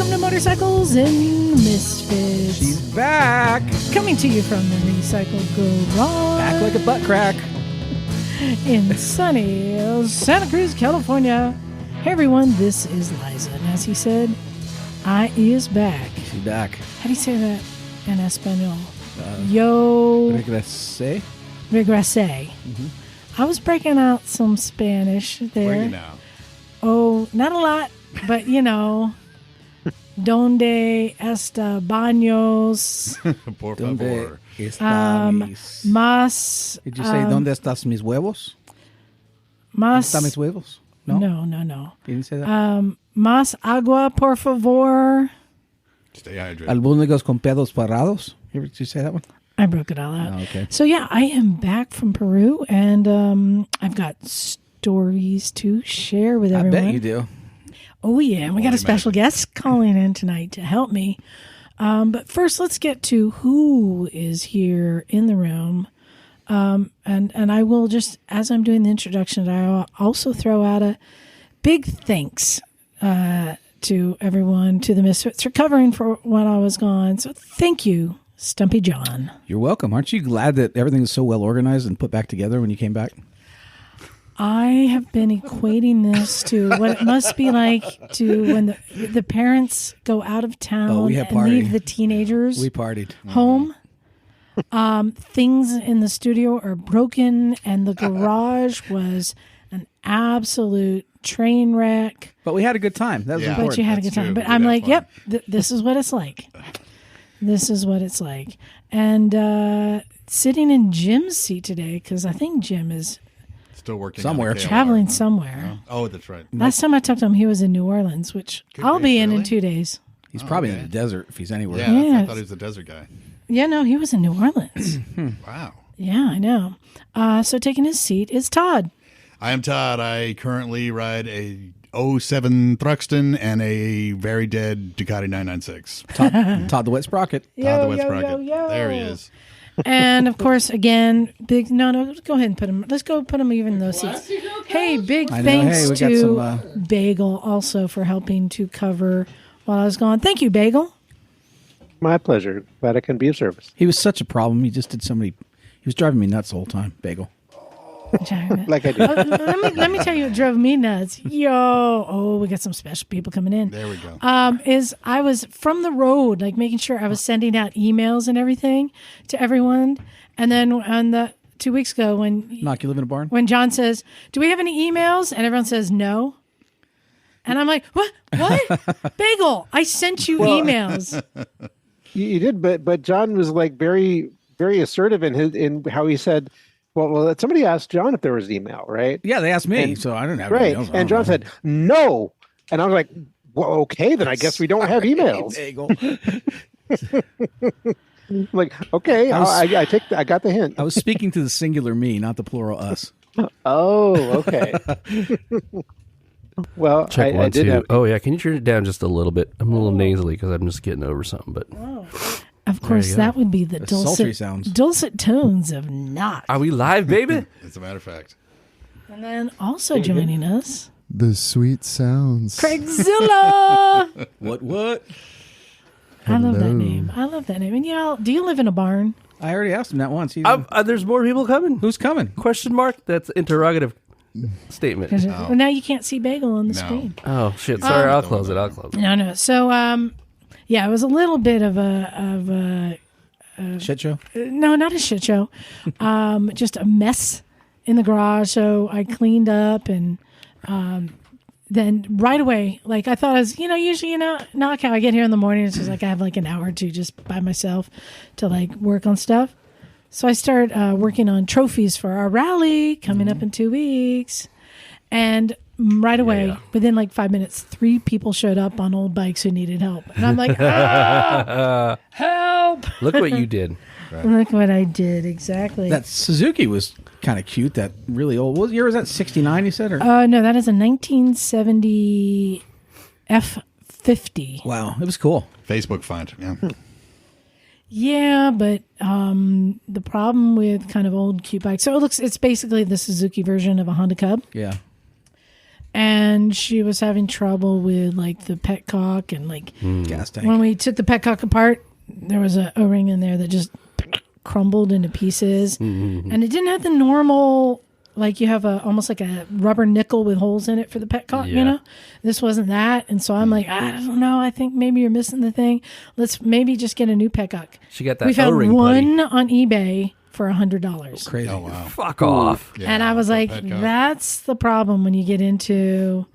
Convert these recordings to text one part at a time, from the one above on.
Welcome to Motorcycles and Misfits. She's back. Coming to you from the Recycle Garage. Back like a butt crack. In sunny Santa Cruz, California. Hey everyone, this is Liza. And as he said, I is back. She's back. How do you say that in Espanol? Yo. Regrese. Regrese. Mm-hmm. I was breaking out some Spanish there. Where are you now? Oh, not a lot, but you know. Donde está baños? Por Donde favor. está mis... Más. Did you say donde estás mis huevos? Más. ¿Está mis huevos? No. No. You didn't say that? Más agua, por favor. Stay hydrated. Albóndigas con pedos parados. Did you say that one? I broke it all out. Oh, okay. So yeah, I am back from Peru, and I've got stories to share with everyone. I bet you do. Oh, yeah. And we got a special guest calling in tonight to help me. But first, let's get to who is here in the room. And I will just, as I'm doing the introduction, I'll also throw out a big thanks to everyone, to the Misfits for covering for when I was gone. So thank you, Stumpy John. You're welcome. Aren't you glad that everything is so well organized and put back together when you came back? I have been equating this to what it must be like to when the parents go out of town and leave the teenagers home. Things in the studio are broken, and the garage was an absolute train wreck. But we had a good time. That was important. But you had a good time. But I'm like, yep, this is what it's like. This is what it's like. And sitting in Jim's seat today, because I think Jim is... Still working somewhere. Traveling somewhere. Oh, that's right. Last time I talked to him, he was in New Orleans, which I'll be in 2 days. He's probably in the desert if he's anywhere. Yeah, I thought he was a desert guy. Yeah, no, he was in New Orleans. Wow. Yeah, I know. So taking his seat is Todd. I am Todd. I currently ride a 07 Thruxton and a very dead Ducati 996. Todd the Wet Sprocket. Todd the Wet Sprocket. There he is. And of course, again, big. No, go ahead and put him. Let's go put him even in those seats. Hey, big thanks to Bagel also for helping to cover while I was gone. Thank you, Bagel. My pleasure. Glad I can be of service. He was such a problem. He just did so many. He was driving me nuts the whole time, Bagel. Like I do. Let me tell you what drove me nuts. We got some special people coming in. There we go. Is I was from the road, like making sure I was sending out emails and everything to everyone. And then on the 2 weeks ago when you live in a barn? When John says, "Do we have any emails?" and everyone says no. And I'm like, What? Bagel, I sent you emails. You did, but John was like very, very assertive in how he said, Well, somebody asked John if there was email, right? Yeah, they asked me, so I didn't have right. emails. And John said, no. And I was like, well, okay, then I guess we don't have emails. Like, okay, I got the hint. I was speaking to the singular me, not the plural us. Oh, okay. Well, Check I did have... Oh, yeah, can you turn it down just a little bit? I'm a little nasally because I'm just getting over something, but... Of course, that would be the dulcet tones of Knock. Are we live, baby? As a matter of fact. And then also joining us, the sweet sounds. Craigzilla. What? I love that name. And do you live in a barn? I already asked him that once. There's more people coming. Who's coming? Question mark? That's interrogative statement. Well, now you can't see Bagel on the screen. Oh, shit. Sorry, I'll close it. No. So, yeah, it was a little bit of a shit show. No, not a shit show. Just a mess in the garage. So I cleaned up, and then right away, like I thought I was, usually, not how I get here in the morning. It's just like I have like an hour or two just by myself to like work on stuff. So I started working on trophies for our rally coming up in 2 weeks, and right away, within like 5 minutes, 3 people showed up on old bikes who needed help. And I'm like, help! Look what you did. Right. Look what I did, exactly. That Suzuki was kind of cute, that really old. What year was that, 69 you said? Or? No, that is a 1970 F50. Wow, it was cool. Facebook find, yeah. Yeah, but the problem with kind of old cute bikes, so it's basically the Suzuki version of a Honda Cub. Yeah. And and she was having trouble with like the petcock and like Gas tank. when we took the petcock apart, there was a O-ring in there that just crumbled into pieces, and it didn't have the normal. Like you have almost like a rubber nickel with holes in it for the petcock, you know? This wasn't that. And so I'm like, I don't know. I think maybe you're missing the thing. Let's maybe just get a new petcock. She got that We found O-ring one putty. on eBay for $100. Crazy. Oh, wow. Fuck off. Yeah, And I was for a like, petcock. that's the problem when you get into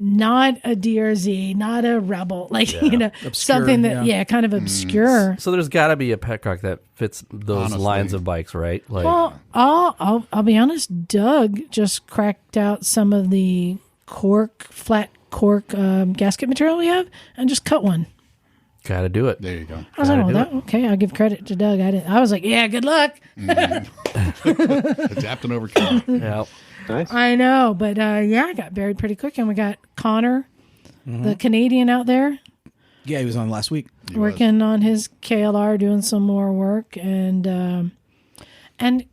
not a DRZ, not a Rebel, like, you know, something that, kind of obscure. So there's got to be a petcock that fits those Honestly. lines of bikes, right? Like, Well, I'll be honest. Doug just cracked out some of the flat cork gasket material we have, and just cut one. got to do it. There you go. I was like, Gotta well, do okay, I'll give credit to Doug. I was like, yeah, good luck. Adapt and overcome. Yeah. Nice. I know, but yeah, I got buried pretty quick, and we got Connor, the Canadian, out there Yeah, he was on last week. working on his KLR, doing some more work, and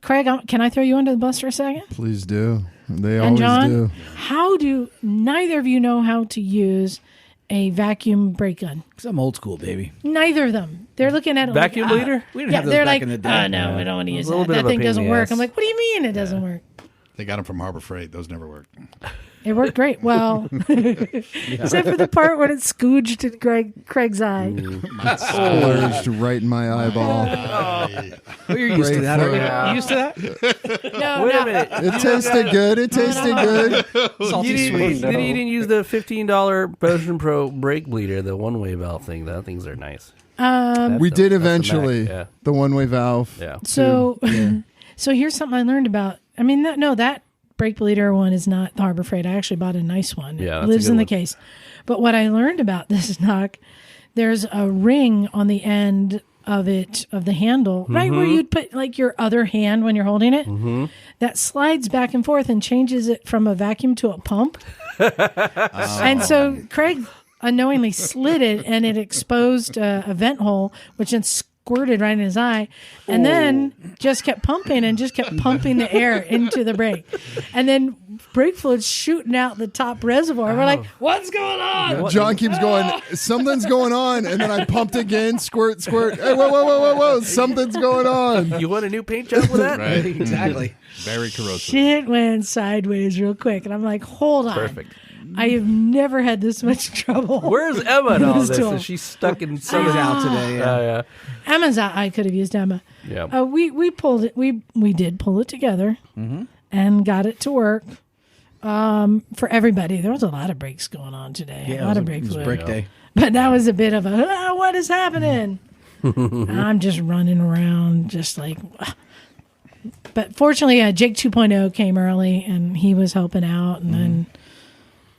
Craig, can I throw you under the bus for a second? Please do. They And always John, do. how do neither of you know how to use a vacuum brake gun? Because I'm old school, baby. Neither of them. They're looking at it Vacuum like, leader? We didn't yeah, have those they're back like, in the day. oh, no, we don't want to use a little that. bit That of a thing pain in doesn't the work. ass. I'm like, what do you mean it doesn't work? They got them from Harbor Freight. Those never work. It worked great. Well, except for the part when it scooged in Craig's eye. Splurged right in my eyeball. Oh, you're used to Great that. for- Are you used to that? No, Wait no. a minute. It tasted good. It tasted good. Salty You sweet. didn't use the $15 Motion Pro brake bleeder, the one-way valve thing. That things are nice. We did eventually. Yeah. The one-way valve. Yeah. So, so here's something I learned about. I mean, that brake bleeder one is not the Harbor Freight. I actually bought a nice one. Yeah, It that's a lives good in the one. case. But what I learned about this knock, there's a ring on the end of the handle, right where you'd put like your other hand when you're holding it, that slides back and forth and changes it from a vacuum to a pump. And so Craig unknowingly slid it, and it exposed a vent hole, which then squirted right in his eye, and then just kept pumping the air into the brake, and then brake fluid shooting out the top reservoir. We're like, what's going on? John keeps going, something's going on. And then I pumped again, squirt, squirt. Hey, whoa. Something's going on. You want a new paint job with that? Right? Exactly. Very corrosive. Shit went sideways real quick, and I'm like, hold on. Perfect. I have never had this much trouble. Where's Emma in all This this? tool. Is she stuck in He's some out today. Yeah. yeah. Emma's out. I could have used Emma. Yeah. We pulled it. We did pull it together and got it to work. For everybody, there was a lot of breaks going on today. Yeah, a lot of it break was fluid. break day. But that was a bit of a what is happening? I'm just running around, just like. But fortunately, Jake 2.0 came early, and he was helping out, and then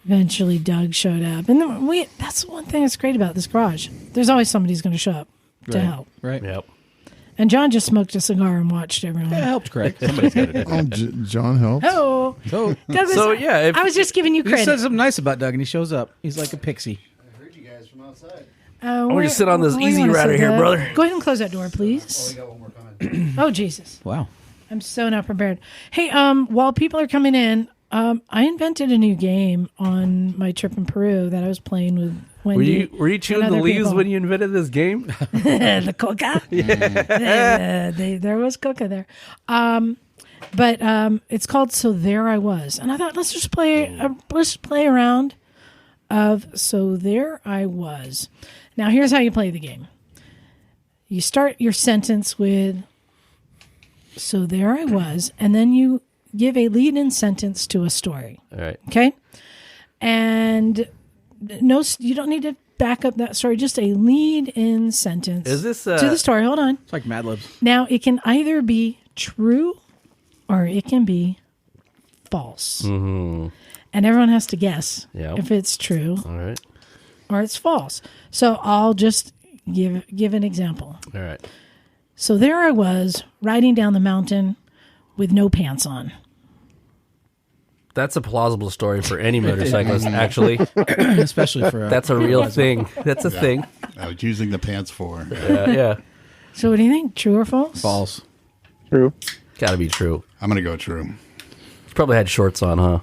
eventually Doug showed up. And then that's one thing that's great about this garage. There's always somebody who's going to show up to Right. help. Right. Yep. And John just smoked a cigar and watched everyone. Yeah, it helped, Craig. Somebody's got to do Oh, John helped. Oh, So Doug was, So, yeah, if- I was just giving you you said credit. something nice about Doug, and he shows up. He's like a pixie. I want you to sit on this easy rider here, brother. Go ahead and close that door, please. Oh, Jesus. Wow. I'm so not prepared. Hey, while people are coming in, I invented a new game on my trip in Peru that I was playing with Wendy. Were you chewing and the other leaves people. when you invented this game? The coca? There was coca there. But it's called So There I Was. And I thought, let's just play around of So There I Was. Now, here's how you play the game. You start your sentence with So there I was, and then you give a lead-in sentence to a story. All right. Okay? And no, you don't need to back up that story, just a lead-in sentence Is this to the story. Hold on. It's like Mad Libs. Now, it can either be true or it can be false. Mm-hmm. And everyone has to guess Yeah. if it's true All right. or it's false. So I'll just give an example. All right. So there I was riding down the mountain with no pants on. That's a plausible story for any motorcyclist, actually. Especially for That's a real thing. That's a thing. I was using the pants for. Yeah. So what do you think? True or false? false. True. Got to be true. I'm going to go true. He's probably had shorts on, huh?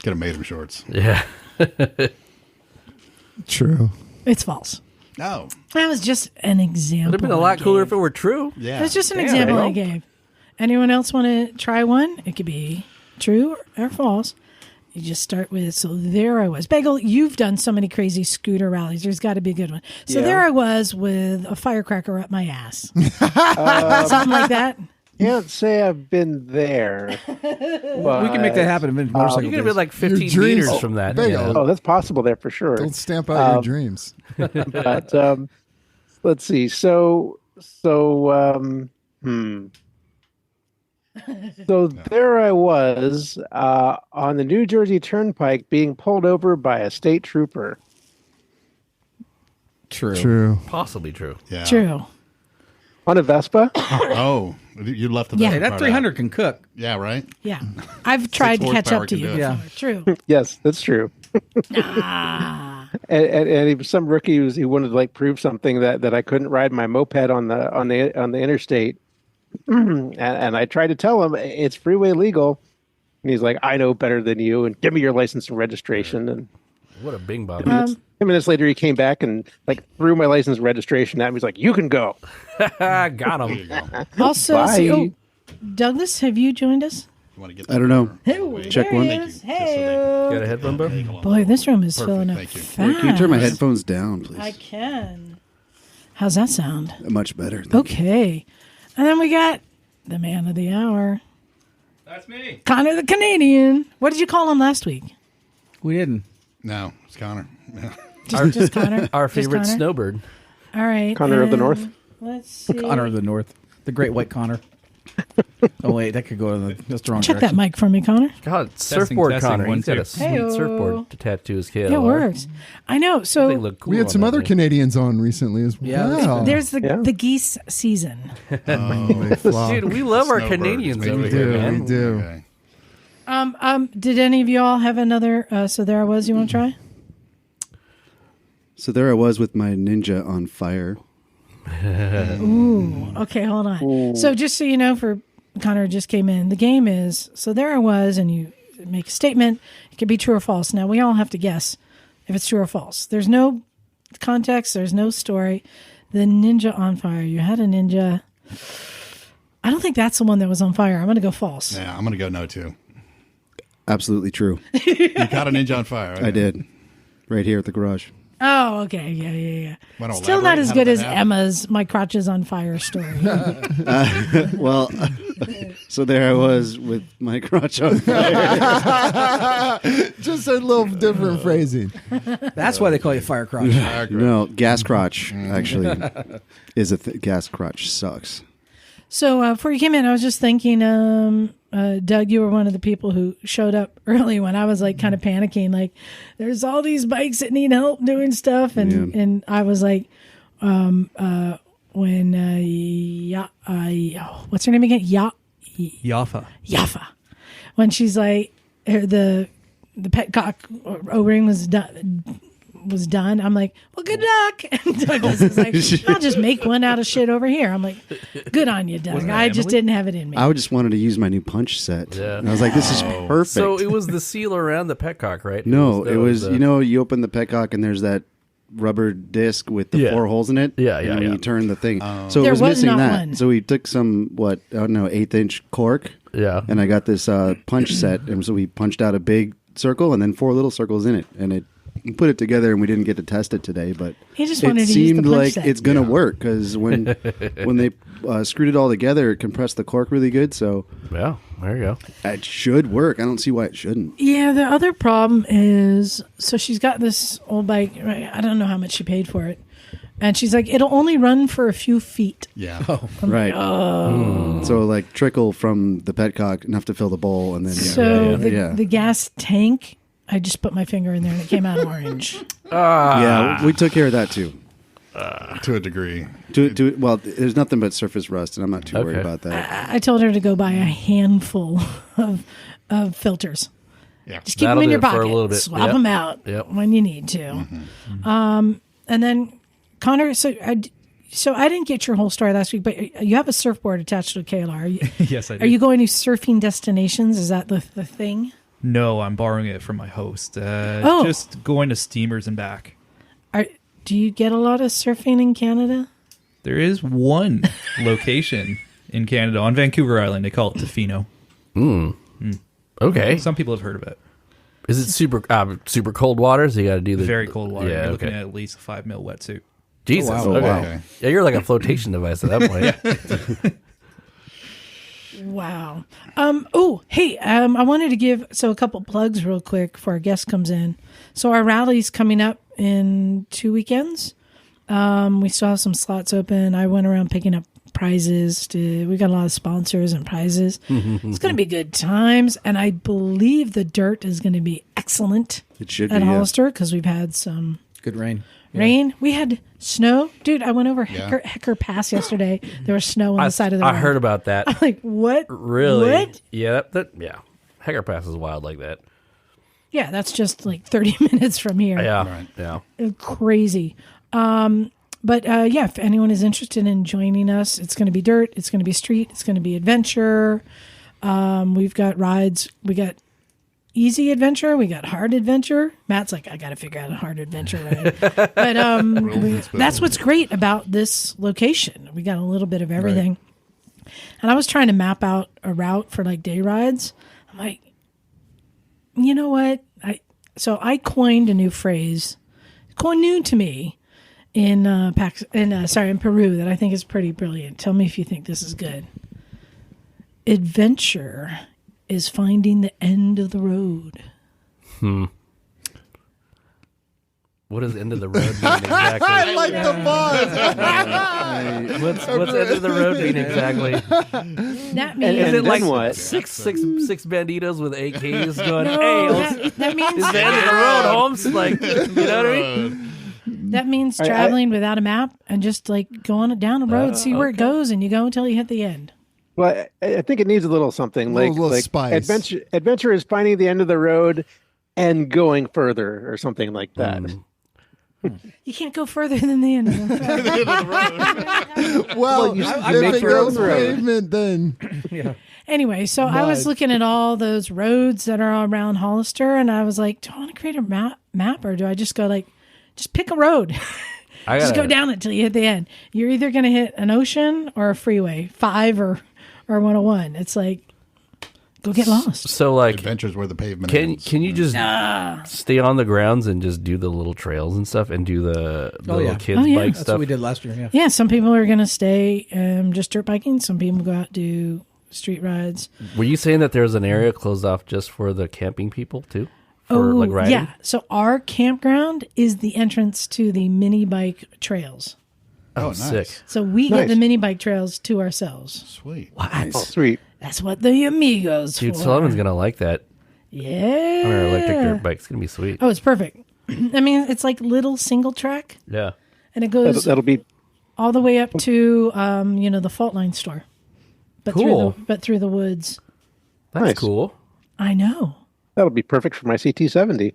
Could have made him shorts. Yeah. True. It's false. Oh, That was just an example. Would have been a lot cooler if it were true. yeah. It was just an Damn, example Bagel. I gave. Anyone else want to try one? It could be true or false. You just start with, so there I was. Bagel, you've done so many crazy scooter rallies. There's got to be a good one. So Yeah. there I was with a firecracker up my ass. Something like that. Can't say I've been there. We can make that happen in vintage motorcycle. You could have been like 15 dreams- meters from that. Bagel. you know? Oh, that's possible there for sure. Don't stamp out your dreams. But let's see. So there I was on the New Jersey Turnpike being pulled over by a state trooper. True. Possibly true. Yeah. True. On a Vespa? Oh, you left the Yeah. best Hey, that part 300 out. can cook. Yeah, right? Yeah. I've tried to catch horsepower up to can you do it. before. Yeah. True. Yes, that's true. And he was some rookie he wanted to like prove something that I couldn't ride my moped on the interstate. and I tried to tell him it's freeway legal. And he's like, I know better than you, and give me your license and registration. And What a bing bong. 10 minutes later, he came back and like threw my license and registration at me. He's like, you can go. Got There him. you go. Also, Bye. Douglas, have you joined us? You want to get I don't know. Hey, Check there one. he Thank is. you. Just so Hey. Got a headphone, bro? Boy, this room is Perfect, filling up thank you. fast. Can you turn my headphones down, please? I can. How's that sound? Much better. Okay. And then we got the man of the hour, That's me. Connor the Canadian. What did you call him last week? We didn't. No, it's Connor. Yeah. Just Connor? Our Just favorite Connor? snowbird. All right. Connor of the and North? Let's see. Connor of the North. The great white Connor. Oh, wait. That could go in the wrong Check that direction. mic for me, Connor. God, surfboard testing, Connor. one, He's got two. a sweet Hey-o. surfboard to tattoo his kid. It works. I know. They So look cool We had on some that other thing. Canadians on recently as Yeah, well. there's the Yeah. the geese season. They flock. Dude, we love our Snowbird. Canadians It's over making here, do, man. we do. Okay. Did any of you all have another? So there I was. You want to try? So there I was with my ninja on fire. Ooh. Okay, hold on. So just so you know, for Connor just came in. The game is, so there I was, and you make a statement. It could be true or false. Now we all have to guess if it's true or false. There's no context. There's no story. The ninja on fire. You had a ninja. I don't think that's the one that was on fire. I'm going to go false. Yeah, I'm going to go no, too. Absolutely true. You got a ninja on fire. Right? I did. Right here at the garage. Oh, okay. Yeah. Wanna Still not elaborate? as How good did as that happen? Emma's My Crotch is on Fire story. Well, so there I was with my crotch on fire. Just a little different phrasing. That's why they call you Fire Crotch. No, gas crotch actually is gas crotch sucks. So before you came in, I was just thinking, Doug, you were one of the people who showed up early when I was like kind of panicking. Like, there's all these bikes that need help doing stuff, and I was like, when what's her name again? Yafa. When she's like, the petcock O-ring was done. I'm like, well, good luck. And Douglas is like, I'll just make one out of shit over here. I'm like, good on you, Doug. I just didn't have it in me. I just wanted to use my new punch set. Yeah. And I was like, this is perfect. So it was the seal around the petcock, right? No, it was the- you open the petcock and there's that rubber disc with the 4 holes in it. Yeah, and yeah, when yeah. you turn the thing. So There it was was missing not that. one. So we took some, 1/8" cork. Yeah. And I got this punch set. And so we punched out a big circle and then 4 little circles in it. And it put it together, and we didn't get to test it today. But He just it wanted to use the seemed punch like set. it's going to work because when they screwed it all together, it compressed the cork really good. So Yeah, there you go. it should work. I don't see why it shouldn't. Yeah, the other problem is, so she's got this old bike, right? I don't know how much she paid for it. And she's like, it'll only run for a few feet. Yeah. Right. So like trickle from the petcock enough to fill the bowl, and then So yeah. the gas tank, I just put my finger in there and it came out orange. Yeah, we took care of that too. To a degree. Well, there's nothing but surface rust, and I'm not too worried Okay. about that. I told her to go buy a handful of filters. Yeah. Just keep That'll them in do your it for a pocket. little bit. Swap Yep. them out Yep. when you need to. And then Connor, so I didn't get your whole story last week, but you have a surfboard attached to a KLR. Yes, I do. Are you going to surfing destinations? Is that the thing? No, I'm borrowing it from my host. Oh. Just going to steamers and back. Do you get a lot of surfing in Canada? There is one location in Canada on Vancouver Island. They call it Tofino. Okay. Some people have heard of it. Is it super cold water? So you got to do the Very cold water. Yeah, You're looking okay. at least a 5 mil wetsuit. Jesus. Oh, wow. Okay. Okay. Yeah, you're like a flotation device at that point. Wow. Hey, I wanted to give a couple plugs real quick before our guest comes in. So our rally's coming up in 2 weekends. We still have some slots open. I went around picking up prizes. We got a lot of sponsors and prizes. It's going to be good times, and I believe the dirt is going to be excellent It should at be. Yeah. Hollister because we've had some Good rain. rain. We had snow, dude. I went over Yeah. Hecker Pass yesterday. There was snow on the side of the road. I heard about that. I'm like, what? Really? What? Yeah. Yeah. Hecker Pass is wild like that. Yeah, that's just like 30 minutes from here. Yeah. Right. Yeah. Crazy. But if anyone is interested in joining us, it's going to be dirt, it's going to be street, it's going to be adventure. We've got rides. We got easy adventure. We got hard adventure. Matt's like, I got to figure out a hard adventure ride. But that's what's great about this location. We got a little bit of everything. Right. And I was trying to map out a route for like day rides. I'm like, you know what? I coined a new phrase, new to me, in Peru that I think is pretty brilliant. Tell me if you think this is good. Adventure is finding the end of the road. What does end of the road mean exactly? I like the pause. What's end of the road mean exactly? That means Is it like what? six banditos with AKs going, no, hey, that means it's the end of the road, Holmes? Like, you know what I mean? that means traveling without a map and just like going down a road, see where it goes, and you go until you hit the end. Well, I think it needs a little something Little like spice. Adventure is finding the end of the road and going further, or something like that. You can't go further than the end of the road. Well, you if make it your own goes road. pavement, then Anyway, so I was looking at all those roads that are around Hollister, and I was like, do I want to create a map, or do I just go just pick a road? Just go down it till you hit the end. You're either going to hit an ocean or a freeway, 5 or 101. It's like, go get lost. So, like, Adventures where the pavement ends. can you just stay on the grounds and just do the little trails and stuff and do the little kids bike That's stuff? what we did last year. Yeah. Yeah, some people are going to stay just dirt biking. Some people go out do street rides. Were you saying that there's an area closed off just for the camping people too? For like riding? Yeah. So our campground is the entrance to the mini bike trails. Oh, nice. sick. So we get the mini bike trails to ourselves. Sweet. Oh, sweet. That's what the amigos Dude, for. Solomon's going to like that Yeah. on our electric dirt bike. It's going to be sweet. Oh, it's perfect. I mean, it's like little single track, Yeah. and it goes That'll be all the way up to the Fault Line store. But Cool. through the woods. That's Nice. cool. I know. that'll be perfect for my CT70.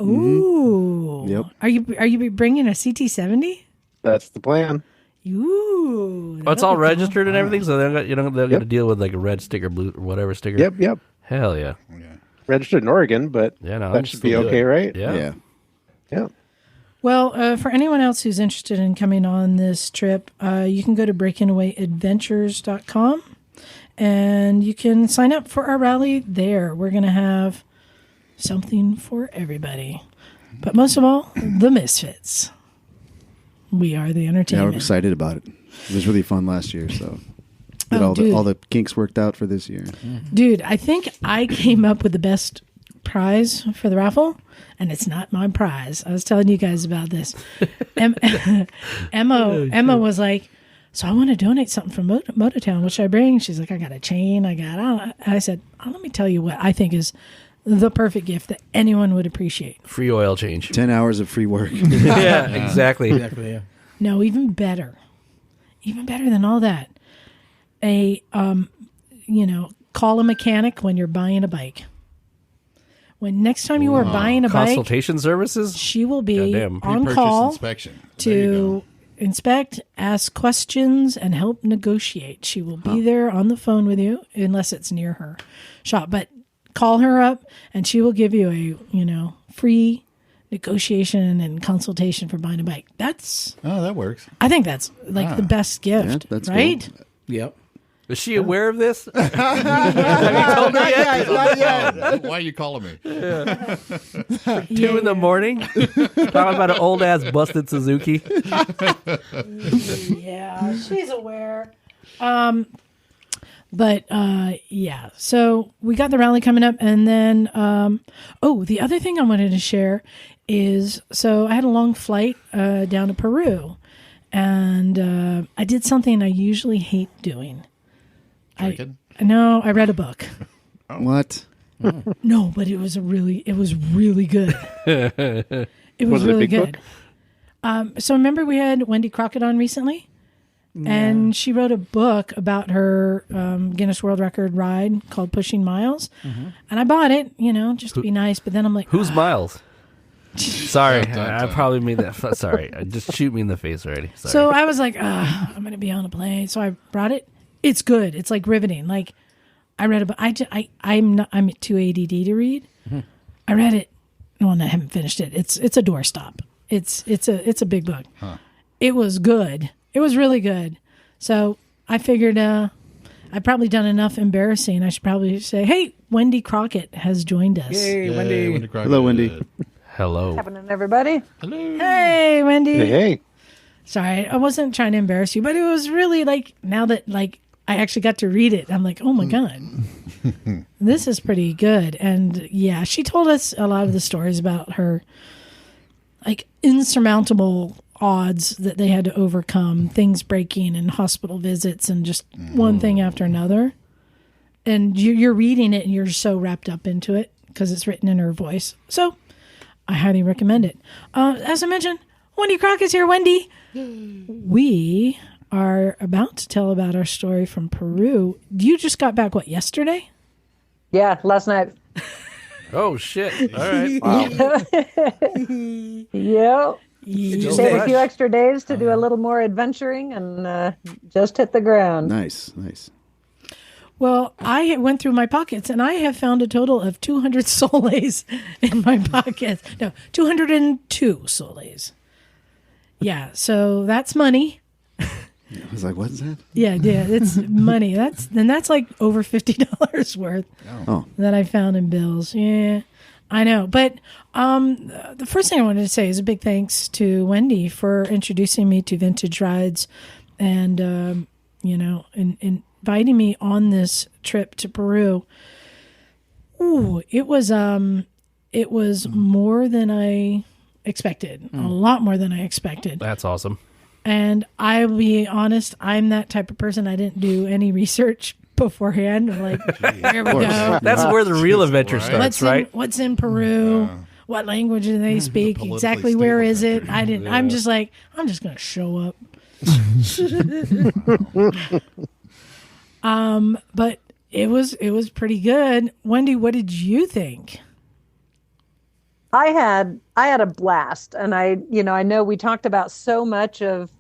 Ooh. Yep. Are you bringing a CT70? That's the plan. Ooh. Oh, it's all registered and everything, so they're got to Yep. deal with like a red sticker, blue, or whatever sticker. Yep. Hell yeah. Registered in Oregon, but Yeah, no, that should be okay, right? Yeah. Yeah. Yeah. Well, for anyone else who's interested in coming on this trip, you can go to breakingawayadventures.com and you can sign up for our rally there. We're going to have something for everybody. But most of all, the Misfits. We are the Yeah, entertainment. we're excited about it. It was really fun last year, so get Oh, dude. all the kinks worked out for this year. Dude, I think I came up with the best prize for the raffle, and it's not my prize. I was telling you guys about this. Emma was like, so I want to donate something from Mototown. What should I bring? She's like, I got a chain. I said, let me tell you what I think is the perfect gift that anyone would appreciate. Free oil change. 10 hours of free work. Yeah, exactly. Exactly. Yeah. No, even better than all that. Call a mechanic when you're buying a bike. When next time you are buying a bike, Consultation services? she will be Goddamn. on Pre-purchase call inspection. There you to inspect, ask questions, and help negotiate. She will be there on the phone with you, unless it's near her shop. But call her up and she will give you a, free negotiation and consultation for buying a bike. That works. I think that's like the best gift, that's right? cool. Yep. Is she aware of this? Not yet. Why are you calling me? 2 in the morning? Talking about an old ass busted Suzuki. Yeah, she's aware. But yeah, so we got the rally coming up, and then the other thing I wanted to share is, so I had a long flight down to Peru, and I did something I usually hate doing. Drinking? I read a book. What? No, but it was really good. It was Was it a really big good. So remember we had Wendy Crockett on recently? And she wrote a book about her Guinness World Record ride called Pushing Miles. And I bought it, just to be nice. But then I'm like, Who's Miles? Sorry, Dun, I dun. probably made that. Sorry, just shoot me in the face already. Sorry. So I was like, I'm going to be on a plane. So I brought it. It's good. It's like riveting. Like I read about, I'm too ADD to read. I read it. Well, I haven't finished it. It's a doorstop. It's a big book. It was good. It was really good. So I figured I've probably done enough embarrassing. I should probably say, hey, Wendy Crockett has joined us. Hey, Wendy. Crockett. Hello, Wendy. Hello. Happening, everybody. Hello. Hey, Wendy. Hey. Sorry, I wasn't trying to embarrass you, but it was really like, now that like I actually got to read it, I'm like, oh my God, this is pretty good. And yeah, she told us a lot of the stories about her like insurmountable odds that they had to overcome, things breaking and hospital visits and just one thing after another. And you're reading it and you're so wrapped up into it because it's written in her voice. So I highly recommend it. As I mentioned, Wendy Crockett's here. Wendy, we are about to tell about our story from Peru. You just got back, yesterday? Yeah, last night. Oh shit! All right. Yep. Still Stayed a fresh. few extra days to do a little more adventuring and just hit the ground. Nice. Well, I went through my pockets and I have found a total of 200 soles in my pockets. No, 202 soles. Yeah, so that's money. I was like, what's that? Yeah, it's money. That's like over $50 worth that I found in bills. Yeah, I know. But the first thing I wanted to say is a big thanks to Wendy for introducing me to vintage rides and, inviting me on this trip to Peru. Ooh, it was more than I expected. A lot more than I expected. That's awesome. And I'll be honest, I'm that type of person. I didn't do any research beforehand. I'm like, here we go. That's where the real adventure starts, right? What's in Peru? What language do they speak? Politically Exactly where is stable it? I didn't. I'm just like, I'm just going to show up. But it was pretty good. Wendy, what did you think? I had a blast, and I know we talked about so much of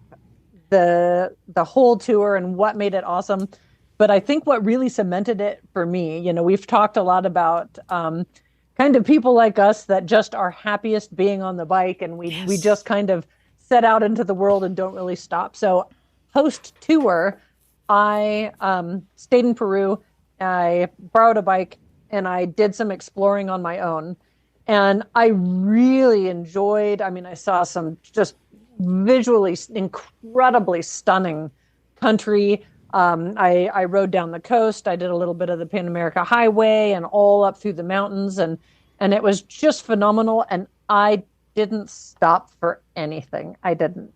the whole tour and what made it awesome, but I think what really cemented it for me, we've talked a lot about kind of people like us that just are happiest being on the bike, and we just kind of set out into the world and don't really stop. So post tour, I stayed in Peru. I borrowed a bike and I did some exploring on my own. And I really enjoyed, I saw some just visually incredibly stunning country. I rode down the coast. I did a little bit of the Pan America Highway and all up through the mountains. And it was just phenomenal. And I didn't stop for anything. I didn't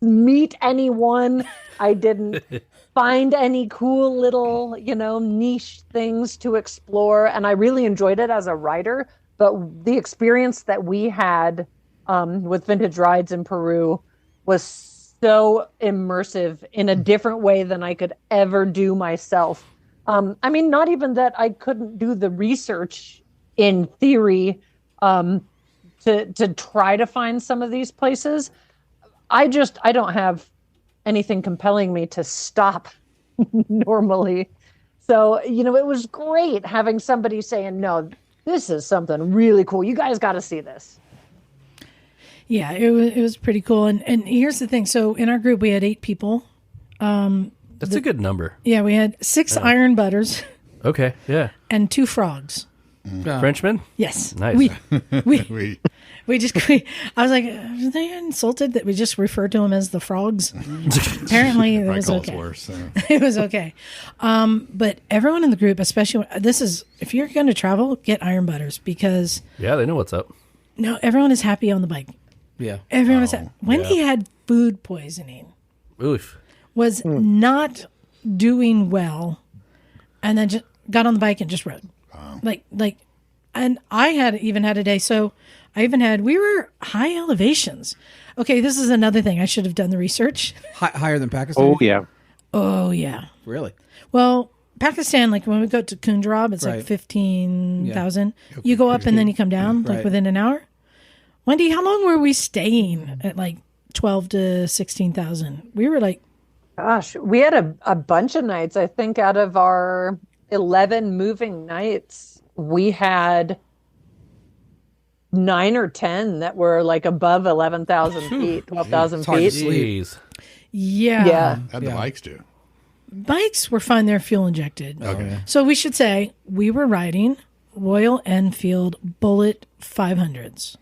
meet anyone. I didn't find any cool little, niche things to explore. And I really enjoyed it as a rider. But the experience that we had with vintage rides in Peru was so immersive in a different way than I could ever do myself. Not even that I couldn't do the research in theory to try to find some of these places. I don't have anything compelling me to stop normally. So, it was great having somebody saying, no, this is something really cool. You guys got to see this. Yeah, it was pretty cool. And here's the thing. So in our group, we had 8 people. That's a good number. Yeah, we had 6 iron butters Okay, yeah. and 2 frogs. Frenchman? Yes. Nice. We just, I was like, are they insulted that we just referred to them as the frogs? Apparently it was okay. Worse, so. It was okay. But everyone in the group, especially, if you're going to travel, get iron butters because. Yeah, they know what's up. No, everyone is happy on the bike. Yeah. Everyone was happy. Wendy had food poisoning. Oof. Was not doing well and then just got on the bike and just rode. Wow. Like, and I even had a day. So we were high elevations. Okay, this is another thing. I should have done the research. Higher than Pakistan? Oh, yeah. Really? Well, Pakistan, like when we go to Kundrab, it's like 15,000. You go up and then you come down like within an hour. Wendy, how long were we staying at like 12 to 16,000? We were like, gosh, we had a bunch of nights. I think out of our 11 moving nights, we had 9 or 10 that were like above 11,000 feet, 12,000 feet. Jeez. Yeah. How'd the bikes do? Bikes were fine. They're fuel injected. Okay. So we should say we were riding Royal Enfield Bullet 500s.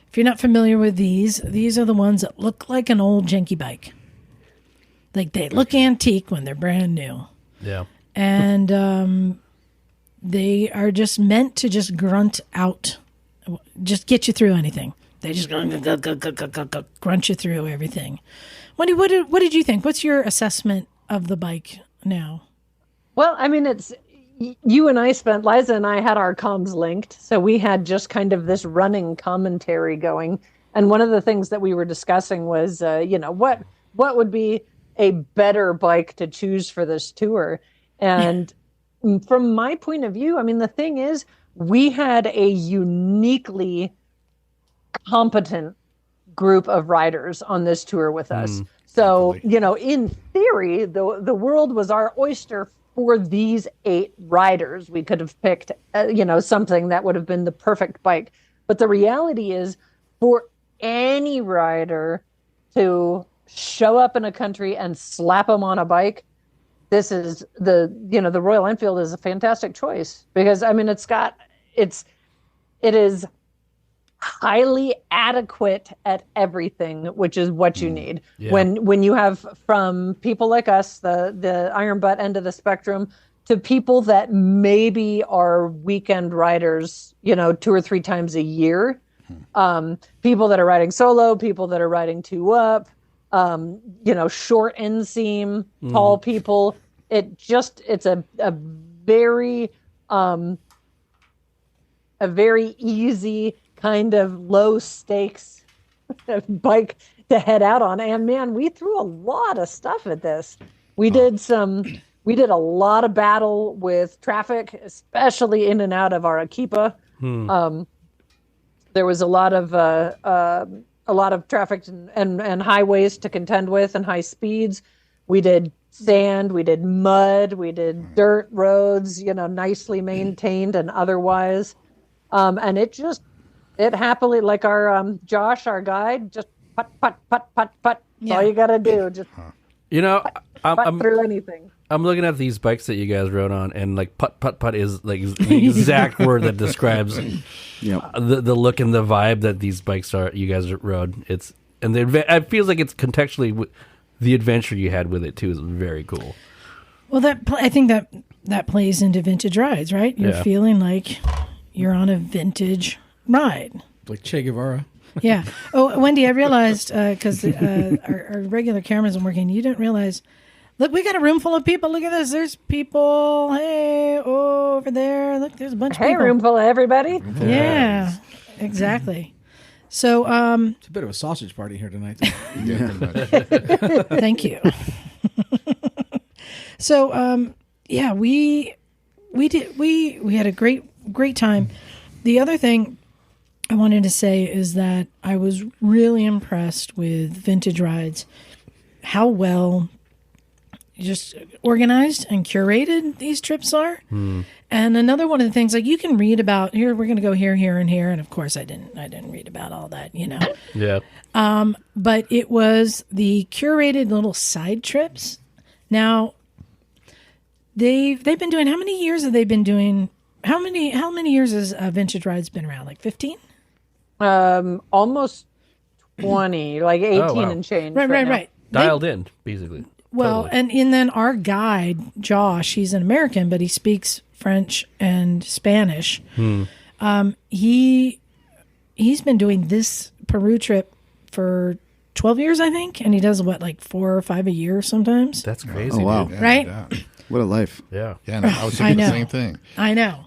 If you're not familiar with these are the ones that look like an old janky bike. Like they look antique when they're brand new. Yeah. And they are just meant to just grunt out, just get you through anything. They just grunt you through everything. Wendy, what did you think? What's your assessment of the bike now? Well, I mean, you and I Liza and I had our comms linked. So we had just kind of this running commentary going. And one of the things that we were discussing was, what would be a better bike to choose for this tour? And from my point of view, I mean, the thing is, we had a uniquely competent group of riders on this tour with us. So, in theory, the world was our oyster for these 8 riders. We could have picked, something that would have been the perfect bike. But the reality is, for any rider to show up in a country and slap them on a bike, this is the Royal Enfield is a fantastic choice because, I mean, it is highly adequate at everything, which is what you need. Yeah. When you have from people like us, the iron butt end of the spectrum, to people that maybe are weekend riders, 2 or 3 times a year, people that are riding solo, people that are riding 2 up, short inseam, tall people. It's a very easy kind of low stakes bike to head out on. And man, we threw a lot of stuff at this. We did a lot of battle with traffic, especially in and out of our Akipa. There was a lot of traffic and highways to contend with and high speeds. We did sand, we did mud, we did dirt roads, nicely maintained and otherwise. And it happily, like our Josh, our guide, just put. That's all you got to do. Just I'm through anything. I'm looking at these bikes that you guys rode on, and like putt is like the exact word that describes the look and the vibe that these bikes you guys rode. It feels like it's contextually the adventure you had with it too is very cool. Well, I think that plays into vintage rides, right? You're feeling like you're on a vintage ride, like Che Guevara. Yeah. Oh, Wendy, I realized because our regular camera isn't working. You didn't realize. Look, we got a room full of people. Look at this. There's people. Hey, over there. Look, there's a bunch of people. Hey, room full of everybody. Yeah, exactly. So, it's a bit of a sausage party here tonight. Thank you. So, we had a great time. The other thing I wanted to say is that I was really impressed with Vintage Rides, how well just organized and curated these trips are. And another one of the things, like, you can read about here, we're going to go here, here, and here. And of course I didn't read about all that, Yeah. but it was the curated little side trips. Now they've been doing, how many years have they been doing? How many years has Vintage Rides been around? Like 15? Almost 20, like 18 wow. and change. Right. Dialed in, basically. Well, Totally. and then our guide, Josh, he's an American, but he speaks French and Spanish. He's been doing this Peru trip for 12 years, I think, and he does like 4 or 5 a year sometimes. That's crazy. Oh, wow. Dude. Right? Yeah. What a life. Yeah. Yeah, I was thinking the same thing. I know.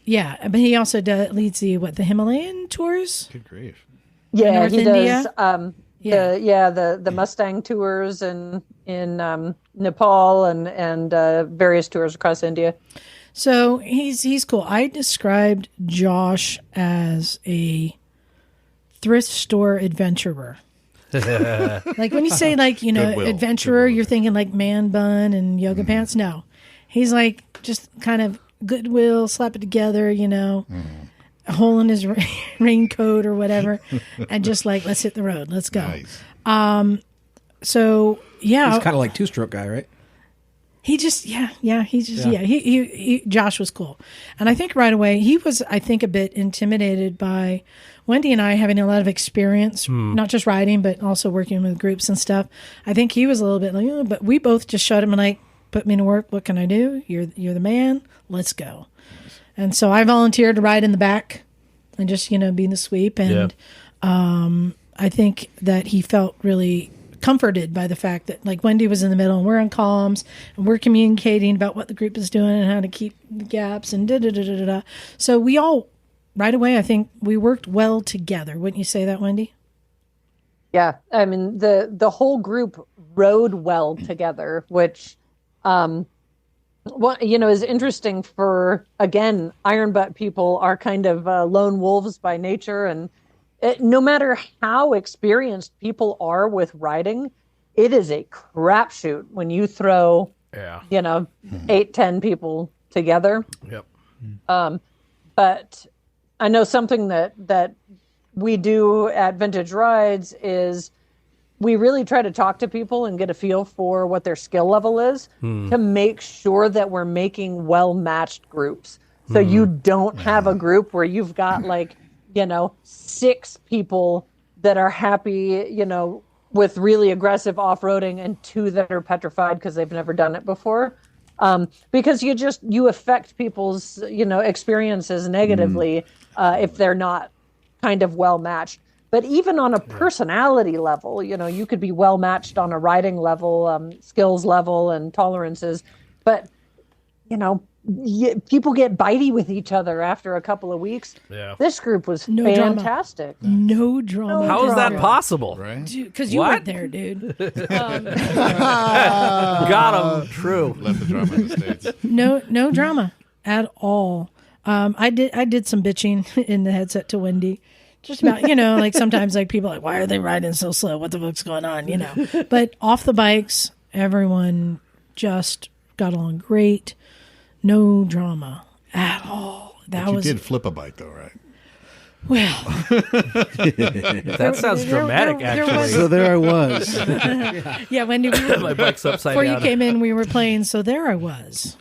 Yeah, but he also leads the Himalayan tours. Good grief. Yeah, North he India? does. The Mustang tours in Nepal and various tours across India. So he's cool. I described Josh as a thrift store adventurer. Like when you say Goodwill. adventurer, you're thinking like man bun and yoga pants. No, he's like just kind of Goodwill, slap it together, a hole in his raincoat or whatever, and just like, let's hit the road, let's go. Nice. So yeah, He's kind of like two-stroke guy, right? he Josh was cool. And I think right away he was, I think, a bit intimidated by Wendy and I having a lot of experience, not just riding, but also working with groups and stuff. I think he was a little bit like, oh, but we both just showed him and like, put me to work. What can I do? You're the man. Let's go. And so I volunteered to ride in the back and just, be in the sweep. And I think that he felt really comforted by the fact that like Wendy was in the middle and we're on comms and we're communicating about what the group is doing and how to keep the gaps and da-da-da-da-da. So we all, right away, I think we worked well together. Wouldn't you say that, Wendy? Yeah, I mean the whole group rode well together, which is interesting for, again, iron butt people are kind of lone wolves by nature, and no matter how experienced people are with riding, it is a crapshoot when you throw 8-10 people together. Yep. But I know something that we do at Vintage Rides is we really try to talk to people and get a feel for what their skill level is to make sure that we're making well-matched groups. So you don't have a group where you've got 6 people that are happy, with really aggressive off-roading and 2 that are petrified because they've never done it before. Because you affect people's, experiences negatively if they're not kind of well-matched. But even on a personality level, you could be well-matched on a riding level, skills level, and tolerances. But, people get bitey with each other after a couple of weeks. Yeah. This group was No fantastic. No drama. How is that possible? Right? Because you weren't there, dude. Got him. True. Left the drama in the States. No drama at all. I did some bitching in the headset to Wendy. Just about, like sometimes like people are like, why are they riding so slow? What the fuck's going on? But off the bikes, everyone just got along great. No drama at all. You did flip a bike though, right? Well, That sounds dramatic, actually. So there I was. yeah, Wendy, My bike's upside before down. you came in, we were playing. So there I was.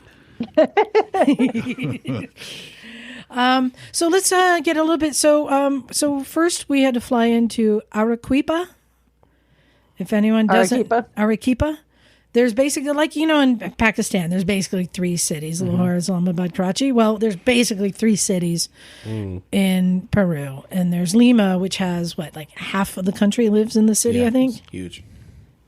So let's get a little bit. So first we had to fly into Arequipa. If anyone doesn't, Arequipa. There's basically, in Pakistan, there's basically 3 cities: Lahore, Islamabad, Karachi. Well, there's basically 3 cities in Peru, and there's Lima, which has half of the country lives in the city. I think It's huge.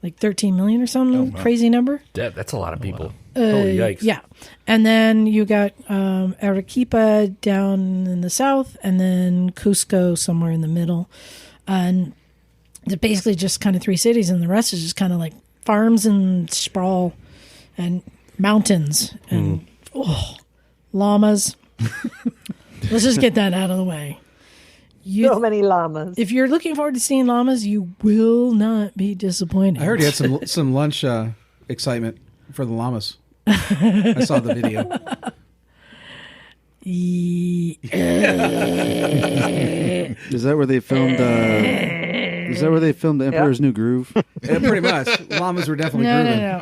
like 13 million or something crazy number. That's a lot of people. Holy yikes. Yeah. And then you got Arequipa down in the south, and then Cusco somewhere in the middle. And they're basically just kind of 3 cities, and the rest is just kind of like farms and sprawl and mountains and llamas. Let's just get that out of the way. So many llamas. If you're looking forward to seeing llamas, you will not be disappointed. I heard you had some lunch excitement. for the llamas. I saw the video. Is that where they filmed? Is that where they filmed The Emperor's New Groove? Yeah, pretty much. Llamas were definitely grooving. No.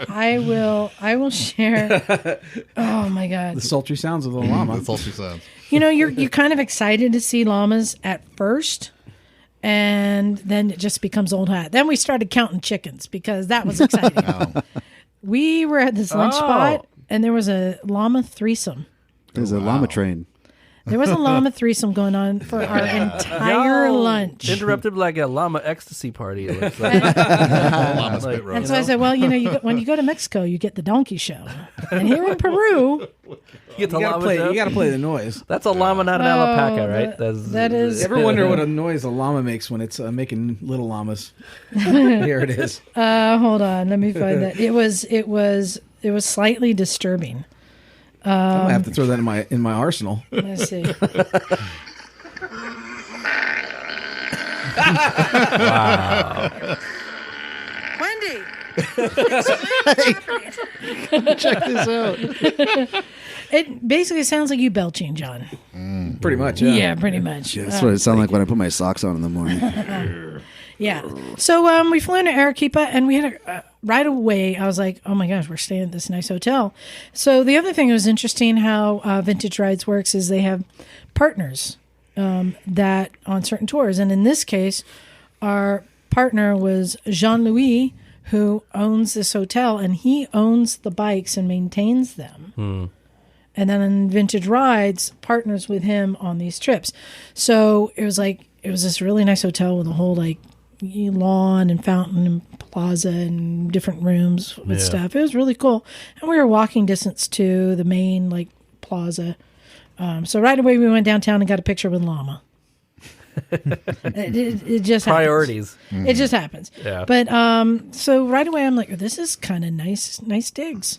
I will share. Oh my God. The sultry sounds of the llama. The sultry sounds. You know, you're kind of excited to see llamas at first, and then it just becomes old hat. Then we started counting chickens because that was exciting. We were at this lunch spot, and there was a llama threesome. There's a llama train. There was a llama threesome going on for our entire lunch. Interrupted like a llama ecstasy party. It looks like. Llama spit roast. And so I said, well, when you go to Mexico, you get the donkey show. And here in Peru, you got to play the noise. That's a llama, not an alpaca, right? That is. You ever wonder what a noise a llama makes when it's making little llamas? Here it is. Hold on, let me find that. It was slightly disturbing. I might have to throw that in my arsenal. Let's see. Wow. Wendy. Check this out. It basically sounds like you belching, John. Pretty much, yeah. Yeah, pretty much. Yeah, that's what it sounds like when I put my socks on in the morning. Yeah. So we flew into Arequipa, and we had right away, I was like, oh my gosh, we're staying at this nice hotel. So the other thing that was interesting how Vintage Rides works is they have partners that on certain tours. And in this case, our partner was Jean-Louis, who owns this hotel, and he owns the bikes and maintains them. And then in Vintage Rides, partners with him on these trips. So it was this really nice hotel with a whole lawn and fountain and plaza and different rooms with stuff. It was really cool. And we were walking distance to the main plaza. So right away we went downtown and got a picture with llama. It just priorities. Happens. It just happens. Yeah. But so right away I'm like, this is kind of nice digs.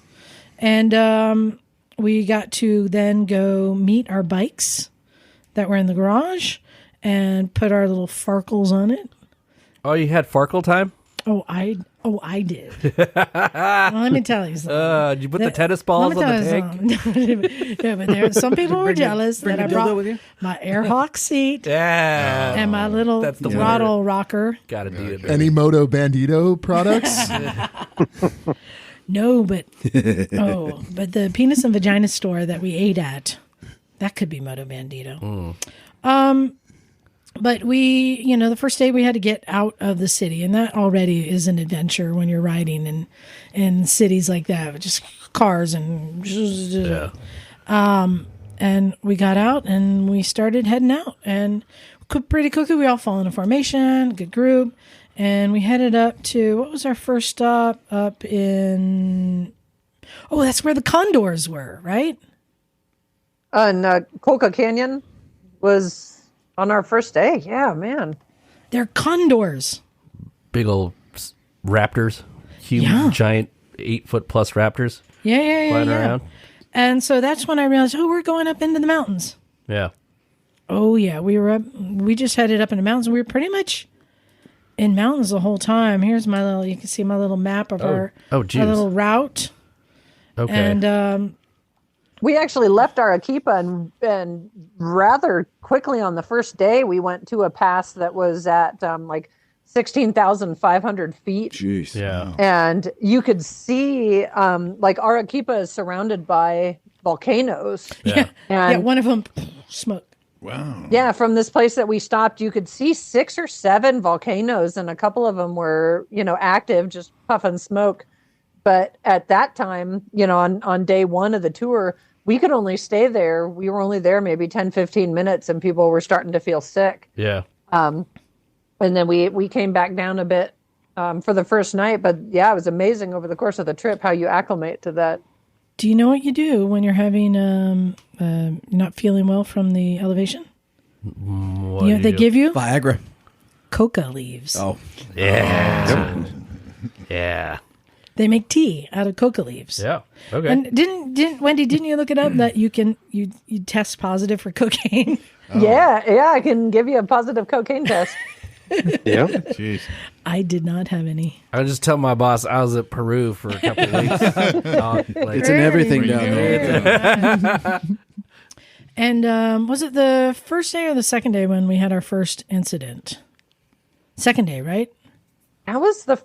And we got to then go meet our bikes that were in the garage and put our little farkles on it. Oh, you had Farkle time? Oh, I did. Well, let me tell you something. Did you put the tennis balls on the tank? Yeah, but some people were jealous bring that I the dildo brought with you? my Airhawk seat Yeah. and my little That's the throttle rocker. Gotta do it. Any Moto Bandito products? No, but the penis and vagina store that we ate at, that could be Moto Bandito. But we, the first day we had to get out of the city, and that already is an adventure when you're riding in cities like that, just cars and and we got out and we started heading out, and pretty quickly we all fall into formation, good group, and we headed up to, what was our first stop? Up in, that's where the condors were, right? And Colca Canyon was on our first day. Yeah, man. They're condors. Big old raptors. Huge, giant 8-foot plus raptors. Yeah. Flying around. And so that's when I realized, we're going up into the mountains. Yeah. Oh, yeah. We just headed up in the mountains. We were pretty much in mountains the whole time. Here's you can see my little map of our little route. Okay. And, we actually left Arequipa and rather quickly on the first day, we went to a pass that was at 16,500 feet. Jeez. Yeah. And you could see Arequipa is surrounded by volcanoes. Yeah. And one of them, smoke. Wow. yeah, from this place that we stopped, you could see 6 or 7 volcanoes, and a couple of them were, active, just puffing smoke. But at that time, on day one of the tour, we could only stay there. We were only there maybe 10, 15 minutes, and people were starting to feel sick. Yeah. And then we came back down a bit for the first night. But yeah, it was amazing over the course of the trip how you acclimate to that. Do you know what you do when you're having not feeling well from the elevation? What They give you Viagra. coca leaves. Oh. Yeah. Yeah. They make tea out of coca leaves. Yeah. Okay. And didn't Wendy? Didn't you look it up that you test positive for cocaine? Yeah, I can give you a positive cocaine test. Yeah. Jeez. I did not have any. I just tell my boss I was at Peru for a couple of weeks. It's in everything down there. And was it the first day or the second day when we had our first incident? Second day, right? That was the